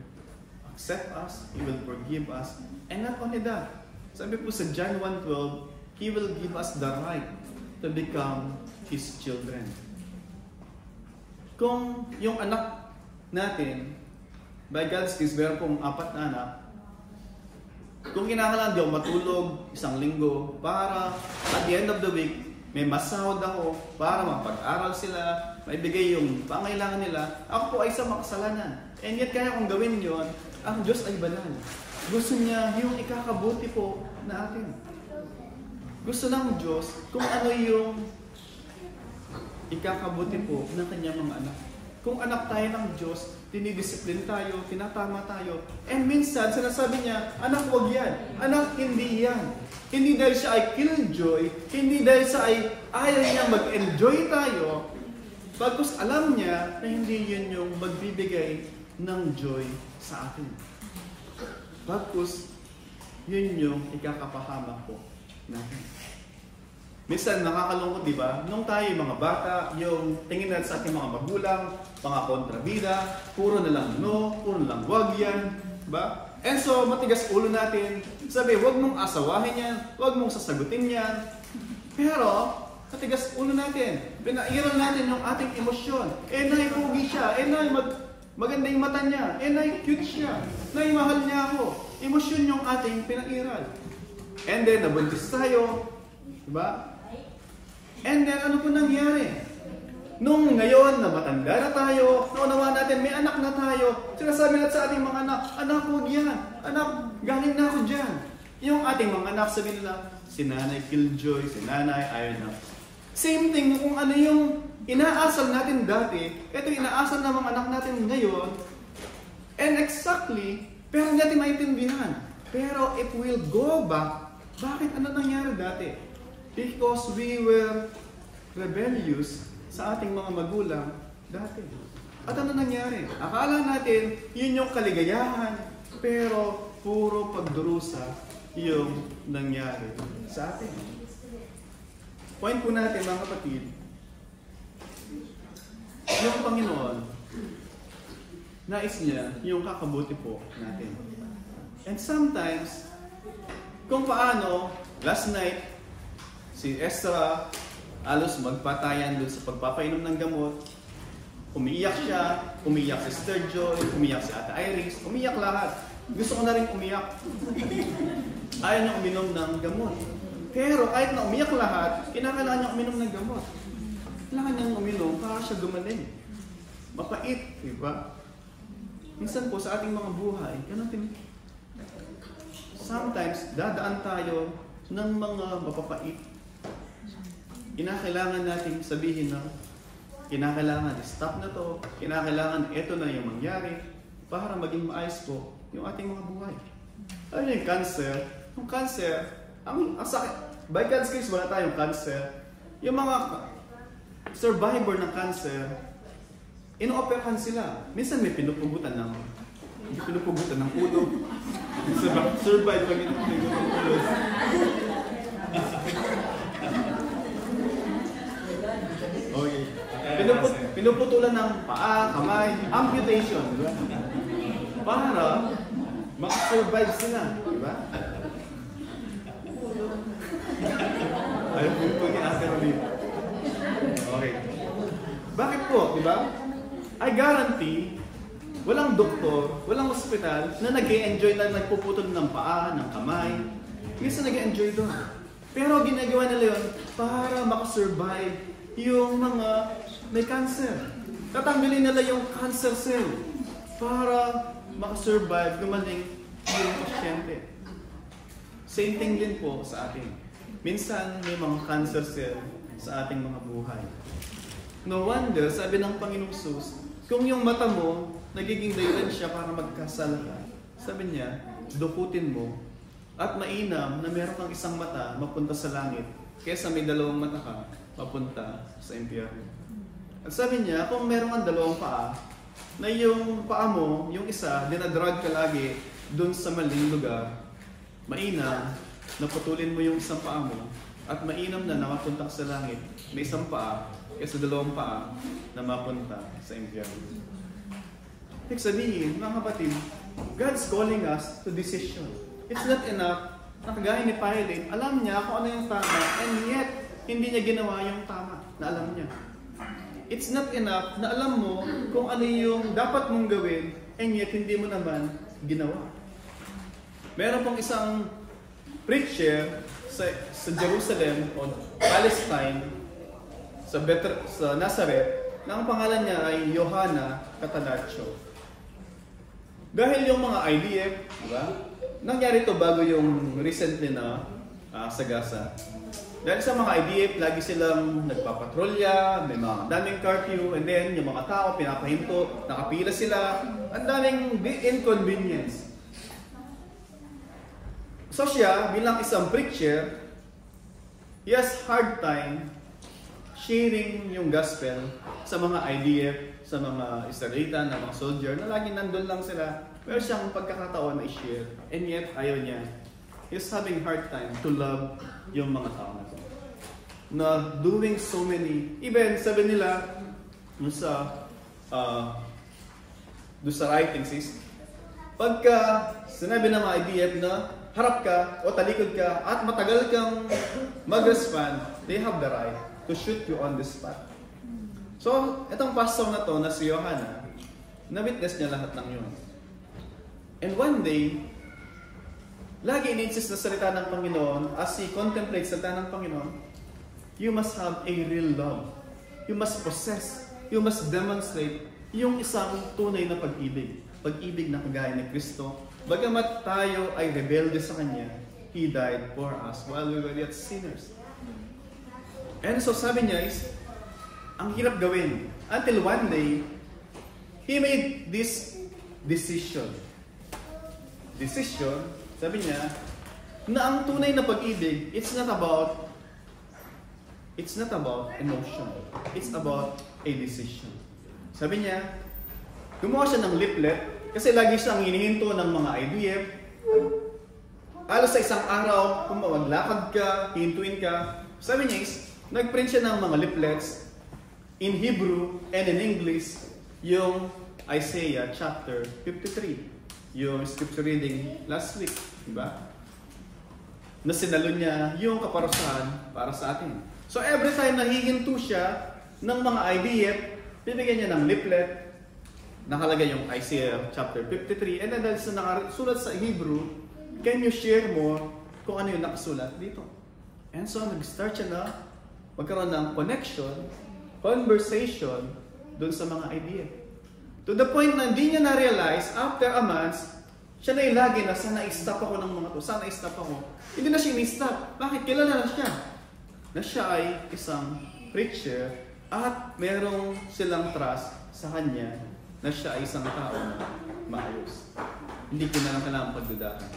accept us, He will forgive us, and not only that, sabi po sa John 1:12, He will give us the right to become His children. Kung yung anak natin, by God's grace, meron pong 4 na anak, kung kinakailangan di ako matulog 1 linggo para at the end of the week, may masahod ako para mapag-aral sila, maibigay yung pangailangan nila, ako po ay isang makasalanan. And yet kaya kong gawin yon, ang Diyos ay banal. Gusto niya yung ikakabuti po na atin. Gusto ng Diyos kung ano yung ikakabuti po ng kanyang mga anak. Kung anak tayo ng Diyos, dinidisiplin tayo, tinatama tayo. And minsan, sinasabi niya, anak, huwag yan. Anak, hindi yan. Hindi dahil siya ay killjoy, hindi dahil siya ay ayaw niya mag-enjoy tayo, pagkus alam niya na hindi yun yung magbibigay ng joy sa atin. Pagkus, yun yung ikakapahamak po natin. Minsan nakakalungkot, di ba? Nung tayo mga bata, yung tingin natin sa ating mga magulang, mga kontrabida, puro na lang no, puro na lang wag yan, ba? And so, matigas ulo natin. Sabi, wag mong asawahin yan, wag mong sasagutin yan. Pero, matigas ulo natin. Pinairal natin yung ating emosyon. Eh, nay, pogi siya. Eh, nay, maganda yung mata niya. Eh, nay, cute siya. Nay, mahal niya ako. Emosyon yung ating pinairal. And then, nabuntis tayo. Diba? And then, ano po nangyari? Nung ngayon na matanda na tayo, naunawa natin, may anak na tayo, sinasabi natin sa ating mga anak, anak, huwag yan. Anak, galing na ako dyan. Yung ating mga anak, sabi nila, si nanay killjoy, si nanay ayaw na. Same thing kung ano yung inaasal natin dati, ito yung inaasal ng mga anak natin ngayon, and exactly, pero hindi natin maintindihan. Pero if we'll go back, bakit ano nangyari dati? Because we were rebellious sa ating mga magulang dati. At ano nangyari? Akala natin, yun yung kaligayahan, pero puro pagdurusa yung nangyari sa atin. Point po natin mga kapatid, yung Panginoon, nais niya yung kakabuti po natin. And sometimes, kung paano, last night, si Ezra, alos magpatayan dun sa pagpapainom ng gamot. Umiiyak siya, umiiyak si Sister Joy, umiiyak si Ate Iris, umiiyak lahat. Gusto ko na rin umiyak. Ayaw niya uminom ng gamot. Pero kahit na umiyak lahat, kinakailangan niya uminom ng gamot. Kailangan niyang uminom para siya gumaling. Mapait, di ba? Minsan po sa ating mga buhay, sometimes dadaan tayo ng mga mapapait. Kinakailangan natin sabihin na kinakailangan stop na to, kinakailangan ito na yung mangyari para maging maayos po yung ating mga buhay. Ano yung cancer? Yung cancer, ang sakit. By God's grace, wala tayong cancer. Yung mga survivor ng cancer, ino-operahan sila. Minsan may pinupugutan ng ulo. Minsan survive pag pinupugutan ng ulo. Okay. Pinuputulan ng paa, kamay, amputation, di ba? Para makasurvive sila, di ba? Ayaw po yung pag-i-asker dito. Okay. Bakit po, di ba? I guarantee, walang doktor, walang ospital na nag-e-enjoy na nagpuputol ng paa, ng kamay. Minsan nag-e-enjoy doon. Pero ginagawa nila yun para makasurvive yung mga may cancer. Tatanggalin nila yung cancer cell para makasurvive, gumaling yung pasyente. Same thing din po sa atin. Minsan may mga cancer cell sa ating mga buhay. No wonder, sabi ng Panginoong Sus, kung yung mata mo, nagiging dahilan siya para magkasala ka, sabi niya, dukutin mo at mainam na meron kang isang mata mapunta sa langit kaysa may 2 mata ka papunta sa impyerno. At sabi niya, kung meron kang 2 paa, na yung paa mo, yung isa, dinadrag ka lagi dun sa maling lugar, mainam naputulin mo yung isang paa mo at mainam na nakapunta ka sa langit, may isang paa kaysa dalawang paa na mapunta sa impyerno. Ibig sabihin, mga kapatid, God's calling us to decision. It's not enough na kagaya ni Pilate, alam niya kung ano yung tama, and yet, hindi niya ginawa yung tama na alam niya. It's not enough na alam mo kung ano yung dapat mong gawin, and yet, hindi mo naman ginawa. Meron pong isang preacher sa Jerusalem o Palestine, sa Nazareth, na ang pangalan niya ay Yohana Catanaccio. Dahil yung mga IDF, diba? Nangyari to bago yung recently na sa Gaza. Dahil sa mga IDF, lagi silang nagpapatrolya, may mga daming curfew, and then yung mga tao pinapahinto, nakapila sila, ang daming inconvenience. So siya, bilang isang preacher, he has hard time sharing yung gospel sa mga IDF, sa mga Israelita, na mga soldier, na lagi nandun lang sila. Pero siyang pagkakataon na i-share, and yet ayaw niya. He's having hard time to love yung mga tao na to. Na doing so many, even sabi nila, doon sa writings is, pagka sinabi ng mga IDF na harap ka o talikod ka at matagal kang mag-respond, they have the right to shoot you on the spot. So, itong pastor na to, na si Yohana, na-witness niya lahat ng yun. And one day, lagi in-insist na salita ng Panginoon, as he contemplates salita ng Panginoon, you must have a real love. You must possess, you must demonstrate yung isang tunay na pag-ibig. Pag-ibig na kagaya ni Kristo. Bagamat tayo ay rebelde sa Kanya, He died for us while we were yet sinners. And so sabi niya is, ang hirap gawin. Until one day, He made this decision. Sabi niya, na ang tunay na pag-ibig, it's not about emotion. It's about a decision. Sabi niya, gumawa siya ng leaflet, kasi lagi siyang hinihinto ng mga IDF. Alos sa isang araw, kung maglakad ka, hihintuin ka. Sabi niya is, nagprint siya ng mga leaflets in Hebrew and in English, yung Isaiah chapter 53. Yung scripture reading last week, diba? Na sinalo niya yung kaparusahan para sa atin. So every time na hihinto siya ng mga IDF, bibigyan niya ng leaflet, nakalagay yung Isaiah chapter 53, and then dahil sa nakasulat sa Hebrew, can you share more kung ano yung nakasulat dito? And so nag-start siya na magkaroon ng conversation dun sa mga IDF. To the point na hindi niya na-realize, after a month, siya na yung lagi na, sana i-stop ako ng mga to, sana i-stop ako. Hindi na siya i-stop. Bakit? Kilala na siya. Na siya ay isang preacher at merong silang trust sa kanya na siya ay isang tao na maayos. Hindi ko na lang kailangang pagdudahan.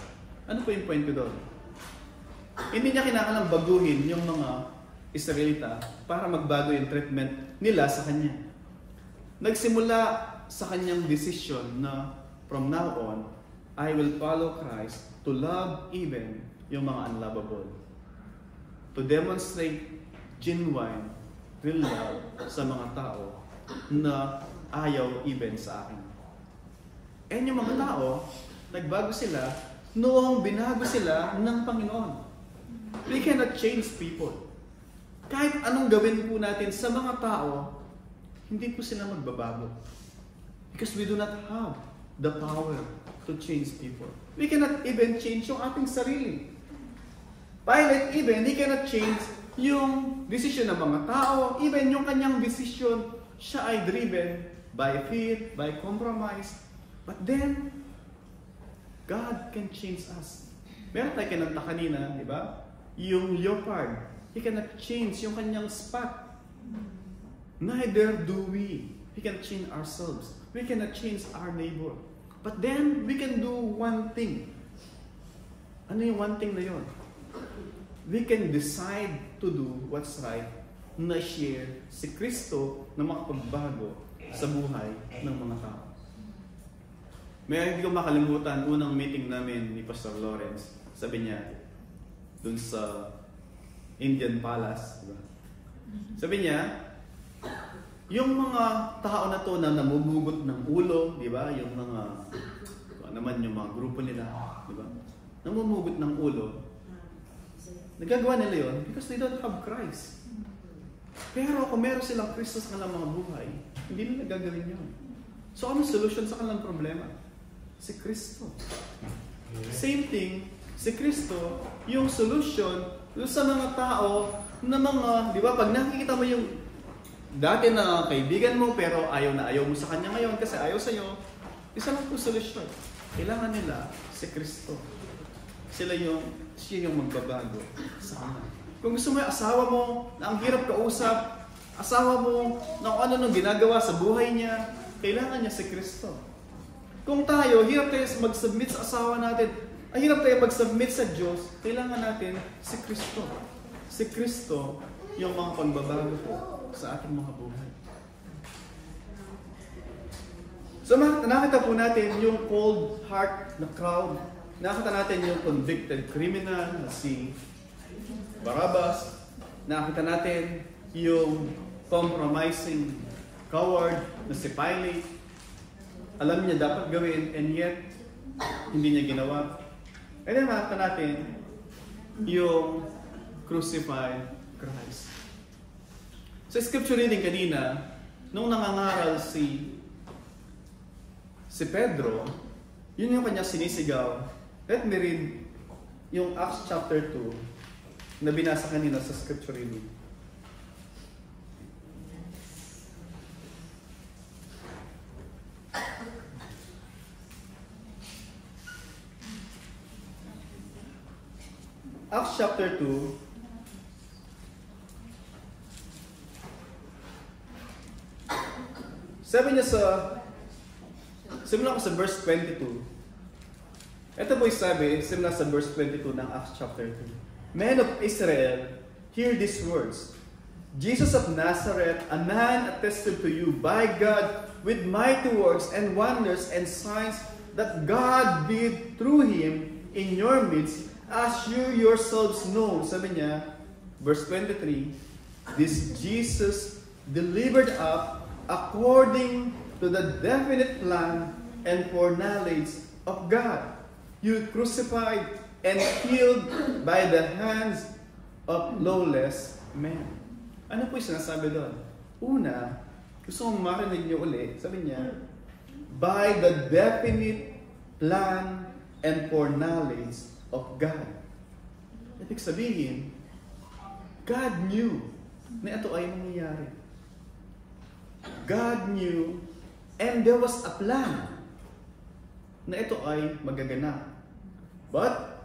Ano po yung point ko doon? Hindi niya kinakailangang baguhin yung mga Israelita para magbago yung treatment nila sa kanya. Nagsimula sa kanyang decision na from now on, I will follow Christ to love even yung mga unlovable. To demonstrate genuine, real love sa mga tao na ayaw even sa akin. And yung mga tao, nagbago sila noong binago sila ng Panginoon. We cannot change people. Kahit anong gawin po natin sa mga tao, hindi po sila magbabago. Because we do not have the power to change people. We cannot even change yung ating sarili. Pilate even, he cannot change yung decision ng mga tao, even yung kanyang decision, siya ay driven by fear, by compromise. But then, God can change us. Meron tayo kinanta kanina, di ba? Yung leopard, he cannot change yung kanyang spot. Neither do we. We can change ourselves. We cannot change our neighbor. But then, we can do one thing. Ano yung one thing na yun? We can decide to do what's right na share si Kristo na makapagbago sa buhay ng mga tao. May hindi ko makalimutan, unang meeting namin ni Pastor Lawrence, sabi niya, dun sa Indian Palace. Diba? Sabi niya, yung mga tao na to na namumugot ng ulo, di ba? Yung mga, yung mga grupo nila, di ba? Namumugot ng ulo. Nagagawa nila yun because they don't have Christ. Pero kung meron silang Kristo sa kanilang mga buhay, hindi nila gagawin yun. So ano solution sa kanilang problema? Si Kristo. Same thing, si Kristo, yung solution sa mga tao na mga, di ba, pag nakikita mo yung dati na kaibigan mo pero ayaw na ayaw mo sa kanya ngayon kasi ayaw sa'yo, isa lang po solusyon. Kailangan nila si Kristo. Siya yung magbabago sa kanya. Kung gusto mo yung asawa mo na ang hirap kausap, asawa mo na kung ano nung ginagawa sa buhay niya, kailangan niya si Kristo. Kung tayo, hirap tayo mag-submit sa asawa natin, hirap tayo mag-submit sa Diyos, kailangan natin si Kristo. Si Kristo yung mga pagbabago po sa ating mga buhay. So nakita po natin yung cold heart na crowd. Nakita natin yung convicted criminal na si Barabbas. Nakita natin yung compromising coward na si Pilate. Alam niya dapat gawin and yet hindi niya ginawa. And then nakita natin yung crucified Christ. Sa scripture reading kanina, nung nangangaral si Pedro, yun yung kanya sinisigaw. Let me read yung Acts chapter 2 na binasa kanina sa scripture reading. Acts chapter 2, sabi niya simula ko sa verse 22. Ito po yung simula sa verse 22 ng Acts chapter 2. Men of Israel, hear these words. Jesus of Nazareth, a man attested to you by God with mighty works and wonders and signs that God did through Him in your midst, as you yourselves know. Sabi niya, verse 23, this Jesus delivered up according to the definite plan and foreknowledge of God. You crucified and killed by the hands of lawless men. Ano po yung sinasabi doon? Una, gusto kong marinig niyo ulit, sabi niya, by the definite plan and foreknowledge of God. Ibig sabihin, God knew na ito ay mangyayari. God knew and there was a plan na ito ay magaganap. But,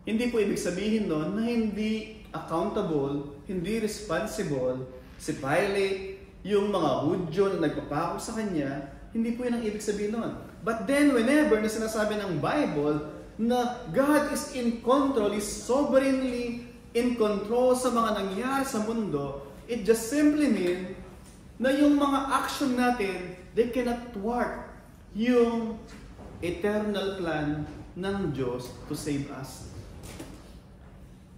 hindi po ibig sabihin nun na hindi accountable, hindi responsible si Pilate, yung mga Hudyo na nagpapako sa kanya, hindi po yun ang ibig sabihin nun. But then, whenever na sinasabi ng Bible na God is in control, is sovereignly in control sa mga nangyayari sa mundo, it just simply means na yung mga action natin, they cannot thwart yung eternal plan ng Diyos to save us.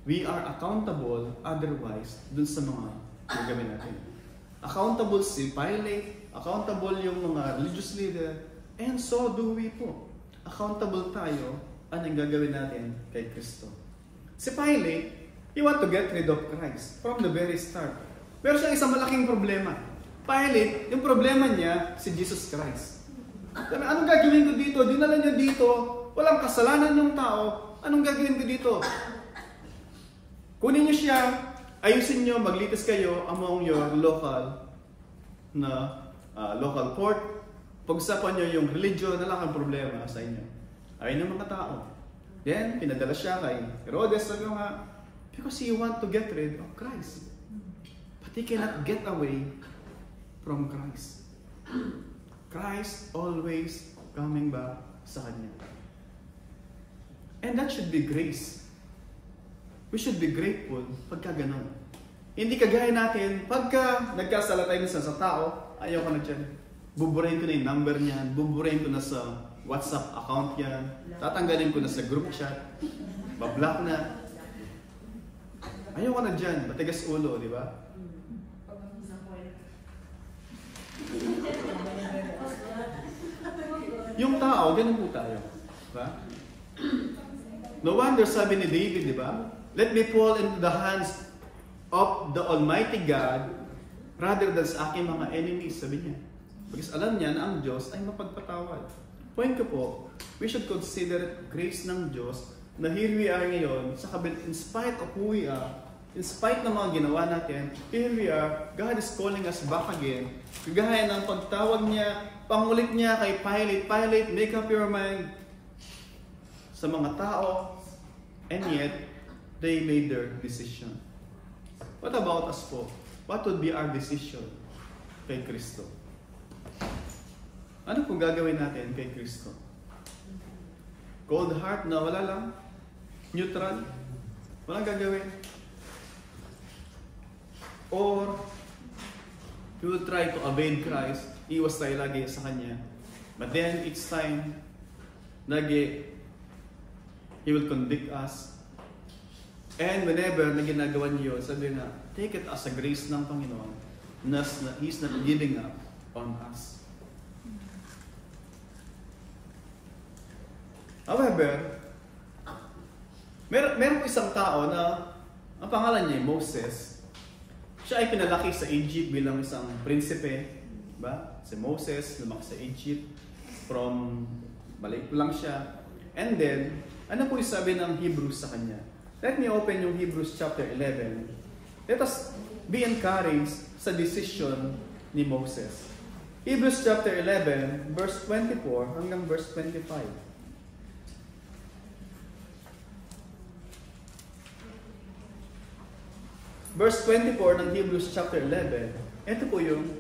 We are accountable otherwise dun sa mga gagawin natin. Accountable si Pilate, accountable yung mga religious leader, and so do we po. Accountable tayo anong gagawin natin kay Kristo. Si Pilate, he want to get rid of Christ from the very start. Pero siya isang malaking problema. Pilate, yung problema niya, si Jesus Christ. Sabi, anong gagawin ko dito? Dinala niya dito, walang kasalanan yung tao, anong gagawin ko dito? Kunin niyo siya, ayusin niyo, maglitis kayo among your local court. Pag-usapan niyo yung religion, na lang ang problema sa inyo. Ayun yung mga tao. Then, pinadala siya kay Herodes, sabi nga, because he want to get rid of Christ. But he cannot get away from Christ. Christ always coming back sa Kanya. And that should be grace. We should be grateful pagka ganun. Hindi kagaya natin, pagka nagkasala tayo sa tao, ayaw ko na dyan. Buburahin ko na yung number niyan, buburahin ko na sa WhatsApp account yan, tatanggalin ko na sa group chat, bablock na. Ayaw ka na dyan, matigas ulo, di ba? Yung tao, ganun po tayo. Diba? No wonder sabi ni David, di ba? Let me fall into the hands of the Almighty God rather than sa aking mga enemies, sabi niya. Because alam niya na ang Diyos ay mapagpatawad. Point ko po, we should consider grace ng Diyos na here we are ngayon, in spite of who we are, in spite ng mga ginawa natin, here we are, God is calling us back again. Kagaya ng pagtawag niya, pangulit niya kay Pilate, Pilate, make up your mind sa mga tao, and yet, they made their decision. What about us po? What would be our decision kay Kristo? Ano po gagawin natin kay Kristo? Cold heart na wala lang? Neutral? Walang gagawin? Or, we will try to evade Christ, iwas tayo lagi sa Kanya. But then, each time, lagi, He will convict us. And whenever na ginagawa niyo, sabi na, take it as a grace ng Panginoon na He's not giving up on us. However, meron po isang tao na ang pangalan niya Moses. Siya ay pinalaki sa Egypt bilang isang prinsipe, ba? Si Moses lumaki sa Egypt from balik lang siya. And then, ano po yung sabi ng Hebrews sa kanya? Let me open yung Hebrews chapter 11. Let us be encouraged sa decision ni Moses. Hebrews chapter 11, verse 24 hanggang verse 25. Verse 24 ng Hebrews chapter 11, ito po yung,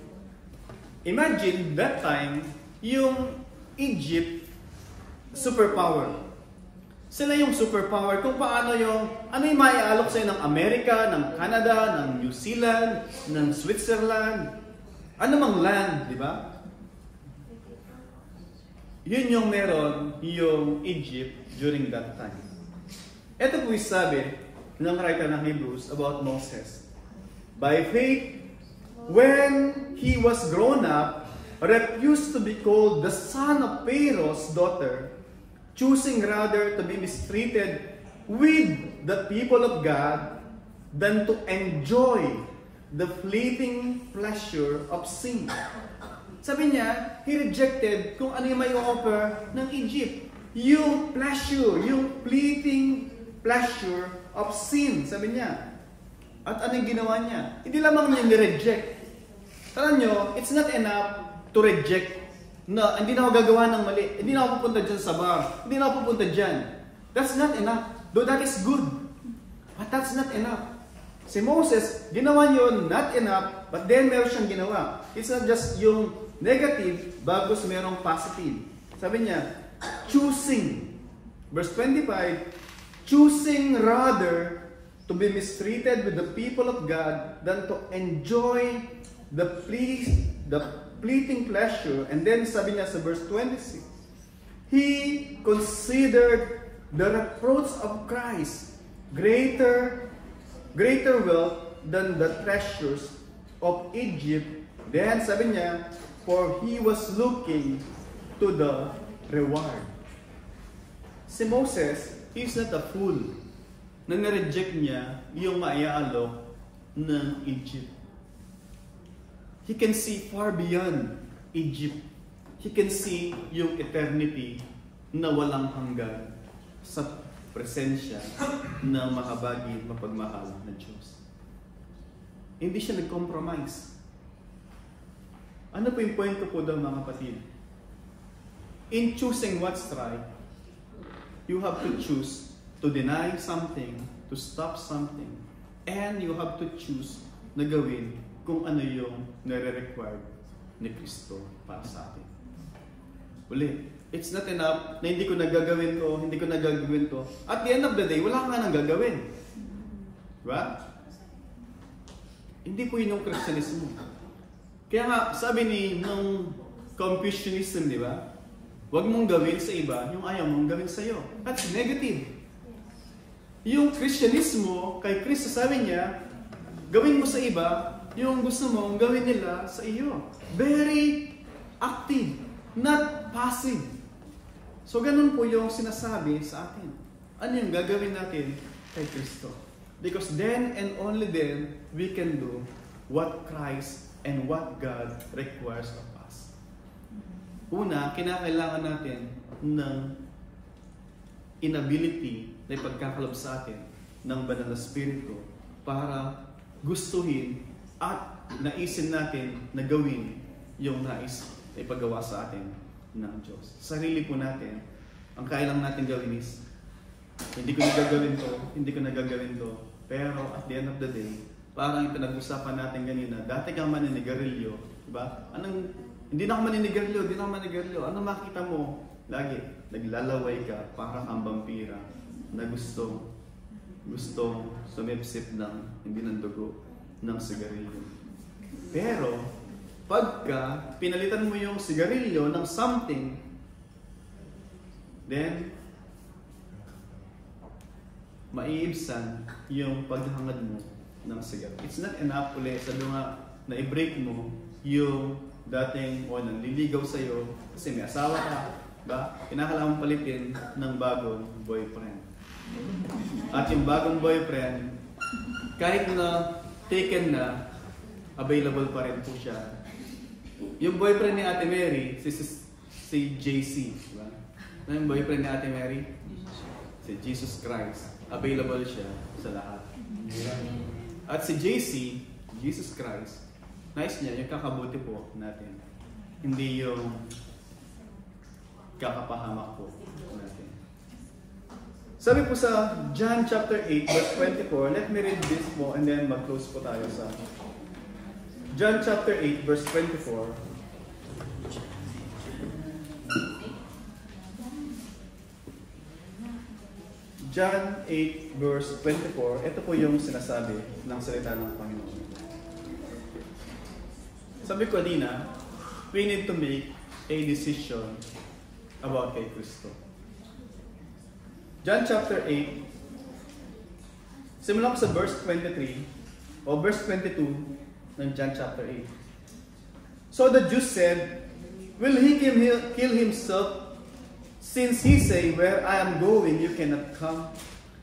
imagine that time, yung Egypt, superpower. Sila yung superpower kung paano yung, ano yung maiaalok sa'yo ng Amerika, ng Canada, ng New Zealand, ng Switzerland, ano mang land, di ba? Yun yung meron yung Egypt during that time. Ito po yung sabi ng writer ng Hebrews about Moses. By faith, when he was grown up, refused to be called the son of Pharaoh's daughter, choosing rather to be mistreated with the people of God than to enjoy the fleeting pleasure of sin. Sabi niya, he rejected kung ano yung may offer ng Egypt. Yung pleasure, yung fleeting pleasure of sin, sabi niya. At anong ginawa niya? Hindi lamang niya ni-reject. Alam nyo, it's not enough to reject na hindi na ako gagawa ng mali, hindi na ako pupunta dyan sa bar, hindi na ako pupunta dyan. That's not enough. Though that is good. But that's not enough. Si Moses, ginawa yun, not enough, but then meron siyang ginawa. It's not just yung negative, bagos merong positive. Sabi niya, choosing. Verse 25, choosing rather to be mistreated with the people of God than to enjoy the fleeting pleasure. And then sabi niya sa verse 26, he considered the reproach of Christ greater wealth than the treasures of Egypt. Then sabi niya, for he was looking to the reward. Si Moses, he's not a fool na nireject niya yung maiaalok ng Egypt. He can see far beyond Egypt. He can see yung eternity na walang hanggan sa presensya ng mahabagin mapagmahal na Diyos. Hindi siya nag-compromise. Ano po yung point ko po daw mga kapatid? In choosing what's right, you have to choose to deny something, to stop something, and you have to choose na gawin kung ano yung nare-required ni Kristo para sa atin. Uli, it's not enough na hindi ko nagagawin to, hindi ko nagagawin to. At the end of the day, wala ka nga nang gagawin. Diba? Hindi po yun yung Christianismo. Kaya nga, sabi nung Confucianism, di ba? Huwag mong gawin sa iba yung ayaw mong gawin sa iyo. That's negative. yung Kristyanismo, kay Kristo sabi niya, gawin mo sa iba, yung gusto mong gawin nila sa iyo. Very active, not passive. So ganun po yung sinasabi sa atin. Ano yung gagawin natin kay Kristo? Because then and only then, we can do what Christ and what God requires of us. Una, kinakailangan natin ng inability na ipagkakalob sa atin ng banal na spirito para gustuhin at naisin natin na gawin yung nais na ipagawa sa atin ng Diyos. Sarili po natin, ang kailangan natin gawin is, hindi ko nagagawin to, pero at the end of the day, parang yung pinag-usapan natin kanina, dati kang maninigarilyo, diba? Hindi na ako maninigarilyo, ano makita mo? Lagi, naglalaway ka, parang ang vampira na gustong sumipsip ng, hindi ng dugo, ng sigarilyo. Pero, pagka pinalitan mo yung sigarilyo ng something, then, maiibsan yung paghangad mo ng sigarilyo. It's not enough ulit, sabi nga, na i-break mo yung dating o nanliligaw sa'yo kasi may asawa ka, ba? Kinakailangan palitin ng bagong boyfriend. At yung bagong boyfriend, kahit na taken na, available pa rin po siya. Yung boyfriend ni Ate Mary, si JC, diba? Yung boyfriend ni Ate Mary, si Jesus Christ. Available siya sa lahat. At si JC, Jesus Christ, nais niya yung kakabuti po natin. Hindi yung kakapahamak po natin. Sabi po sa John chapter 8 verse 24, let me read this po and then mag-close po tayo sa John chapter 8 verse 24. John 8 verse 24, ito po yung sinasabi ng salita ng Panginoon. Sabi ko kanina, we need to make a decision about kay Kristo. John chapter 8, simulan ko sa verse 23 o verse 22 ng John chapter 8. So the Jews said, will he kill himself since he say, where I am going you cannot come?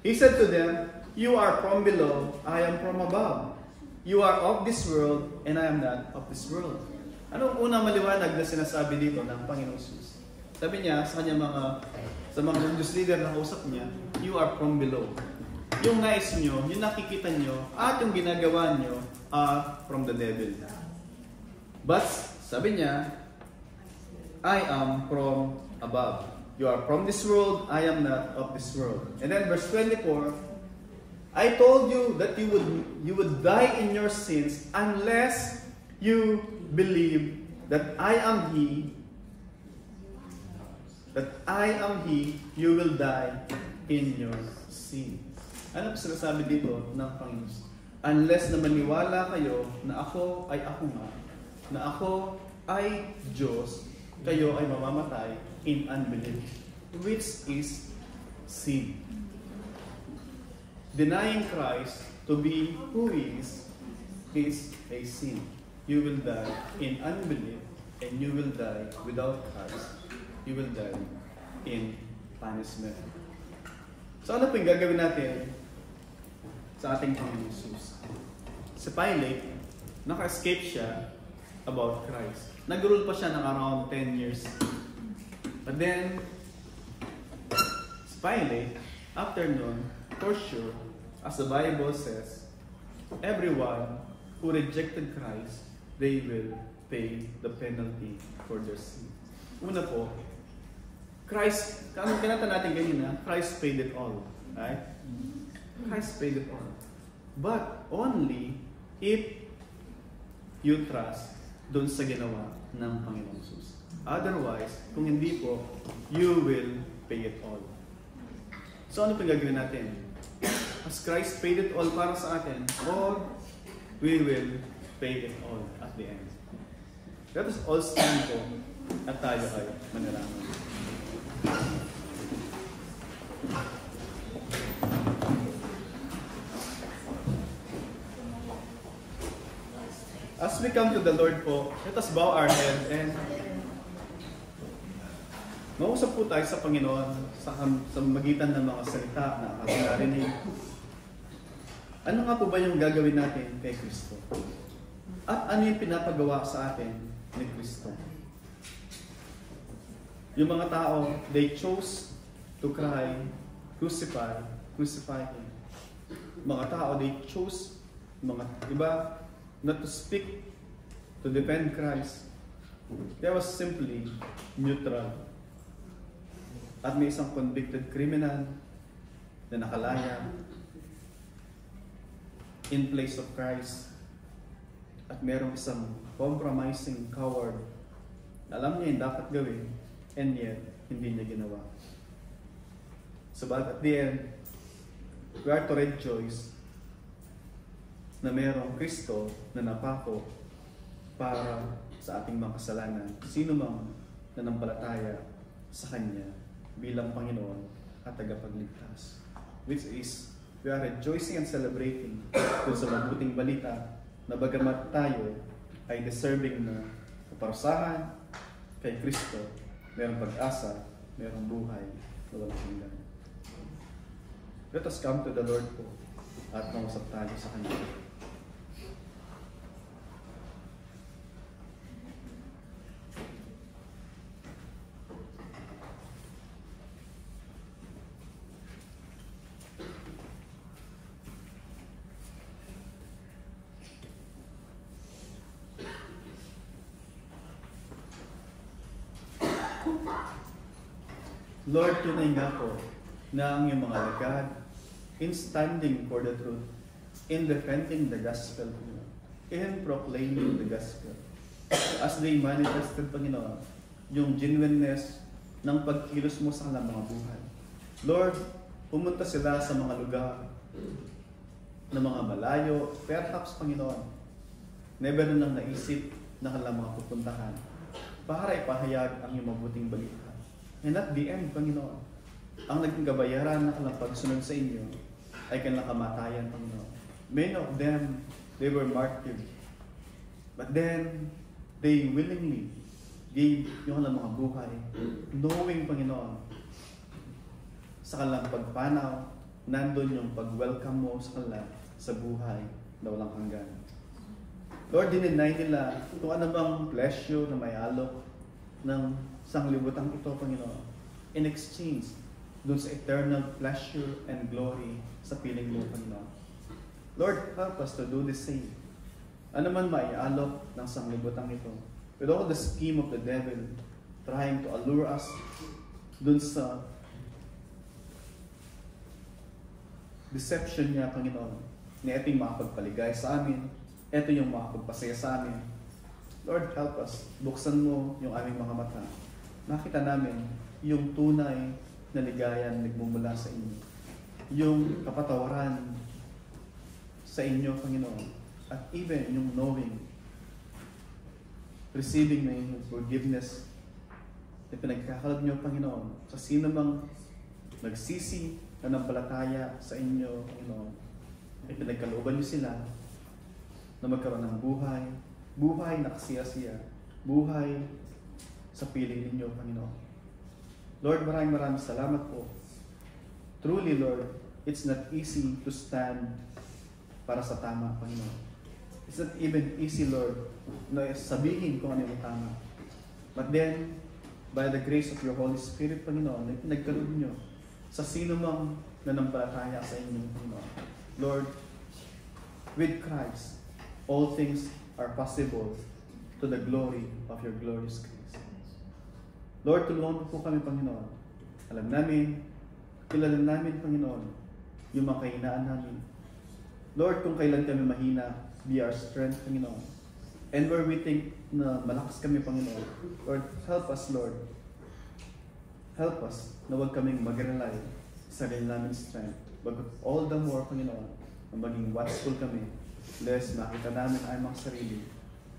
He said to them, you are from below, I am from above. You are of this world, and I am not of this world. Anong unang maliwanag na sinasabi dito ng Panginoon Jesus? Sabi niya sa mga religious leader na kausap niya, you are from below. Yung nais nyo, yung nakikita nyo, at yung ginagawa nyo are from the devil. But, sabi niya, I am from above. You are from this world, I am not of this world. And then verse 24, I told you that you would die in your sins unless you believe that I am He, you will die in your sin. Ano po sinasabi dito ng Panginoon? Unless na maniwala kayo na ako ay ako nga, na ako ay Diyos, kayo ay mamamatay in unbelief, which is sin. Denying Christ to be who He is a sin. You will die in unbelief and you will die without Christ. You will die in punishment. So ano po yung gagawin natin sa ating Panginoon Jesus? Si Pilate, naka-escape siya about Christ. Nag-rule pa siya ng around 10 years. But then, si Pilate, after nun, for sure, as the Bible says, everyone who rejected Christ, they will pay the penalty for their sin. Una po, Christ, kanata natin kanina, Christ paid it all. Right? Christ paid it all. But only if you trust doon sa ginawa ng Panginoong Jesus. Otherwise, kung hindi po, you will pay it all. So ano pong gagawin natin? As Christ paid it all para sa atin, or we will pay it all at the end. Let us all stand po at tayo ay manalangin. As we come to the Lord po, let us bow our head and mausap po tayo sa Panginoon sa magitan ng mga salita na ating narinig. Ano nga po ba yung gagawin natin kay Kristo? At ano yung pinapagawa sa atin ni Kristo? Yung mga tao, they chose to cry, crucify, crucify Him. Mga tao, they chose, mga iba, not to speak, to defend Christ. They was simply neutral. At may isang convicted criminal na nakalaya in place of Christ. At merong isang compromising coward na alam niya yung dapat gawin, and yet, hindi niya ginawa. So, but at the end, we are to rejoice na merong Kristo na napako para sa ating mga kasalanan. Sino mang nanampalataya sa Kanya bilang Panginoon at tagapagligtas. Which is, we are rejoicing and celebrating kung sa mabuting balita na bagamat tayo ay deserving na kaparusahan kay Kristo, mayroong pag-asa, mayroong buhay na walang hanggan. Let us come to the Lord po at mausap tayo sa Kanya. Lord, tunay nga po na ang iyong mga lagad in standing for the truth, in defending the gospel, in proclaiming the gospel, as they manifested, Panginoon, yung genuineness ng pagkilos mo sa kanilang mga buhay. Lord, pumunta sila sa mga lugar na mga malayo, perhaps, Panginoon, never na nang naisip na kanilang mga pupuntahan para ipahayag ang iyong mabuting balita. And at the end, Panginoon, ang naging kabayaran na kanilang pagsunod sa inyo ay kanilang kamatayan, Panginoon. Many of them, they were martyred. But then, they willingly gave yung kanilang mga buhay, knowing, Panginoon, sa kanilang pagpanaw, nandun yung pag-welcome mo sa kanila sa buhay na walang hanggan. Lord, dininay nila kung ano bang pleasure na may alok ng sanglibutang ito, Panginoon, in exchange dun sa eternal pleasure and glory sa piling mo, Panginoon. Lord, help us to do the same. Ano man maialok ng sanglibutang ito, with all the scheme of the devil trying to allure us dun sa deception niya, Panginoon, na ito yung makapagpaligay sa amin, ito yung makapagpasaya sa amin. Lord, help us. Buksan mo yung aming mga mata. Makita namin yung tunay na ligaya na nagmumula sa inyo. Yung kapatawaran sa inyo, Panginoon. At even yung knowing, receiving na yung forgiveness na pinagkakalab niyo, Panginoon, sa sino mang nagsisi na nampalataya sa inyo, Panginoon, ay pinagkalooban niyo sila na magkaroon ng buhay, buhay na kasiya-siya, buhay sa piling ninyo, Panginoon. Lord, maraming salamat po. Truly, Lord, it's not easy to stand para sa tama, Panginoon. It's not even easy, Lord, na sabihin kung ano yung tama. But then, by the grace of your Holy Spirit, Panginoon, na pinagkaloob nyo sa sino mang nanampalataya sa inyo, Panginoon. Lord, with Christ, all things are possible to the glory of your glorious grace. Lord, tulungan po kami, Panginoon. Alam namin, kilala namin, Panginoon, yung mga kahinaan namin. Lord, kung kailan kami mahina, be our strength, Panginoon. And where we think na malakas kami, Panginoon, Lord, help us, Lord. Help us na huwag kaming mag-rely sa sarili namin strength. But all the more, Panginoon, na maging watchful kami, lest makita namin ay mga sarili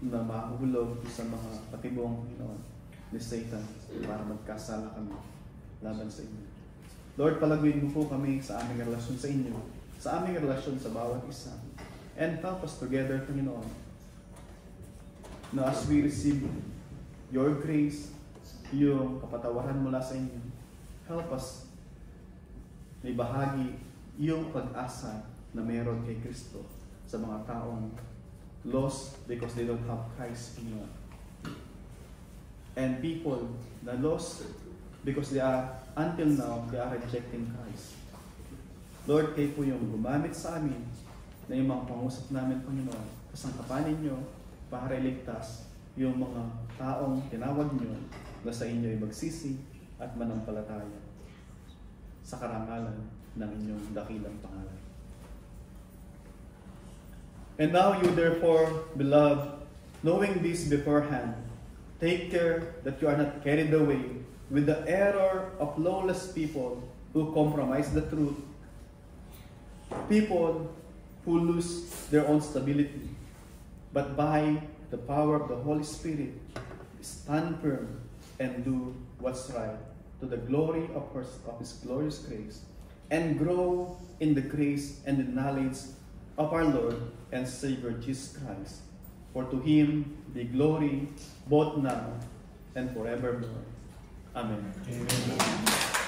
na mahuhulog sa mga patibong, Panginoon, ni Satan para magkasala kami laban sa inyo. Lord, palaguin mo po kami sa aming relasyon sa inyo, sa aming relasyon sa bawat isa. And help us together, Panginoon, na as we receive your grace, yung kapatawaran mula sa inyo, help us may bahagi yung pag-asa na meron kay Kristo sa mga taong lost because they don't have Christ in them. And people na lost because they are, until now, they are rejecting Christ. Lord, kayo po yung gumamit sa amin na yung mga pangusap namin, Panginoon, kasangkapanin nyo para iligtas yung mga taong tinawag nyo na sa inyo ay magsisi at manampalataya sa karangalan ng inyong dakilang pangalan. And now you therefore, beloved, knowing this beforehand, take care that you are not carried away with the error of lawless people who compromise the truth, people who lose their own stability, but by the power of the Holy Spirit, stand firm and do what's right to the glory of His glorious grace, and grow in the grace and the knowledge of our Lord and Savior Jesus Christ. For to Him be glory both now and forevermore. Amen. Amen.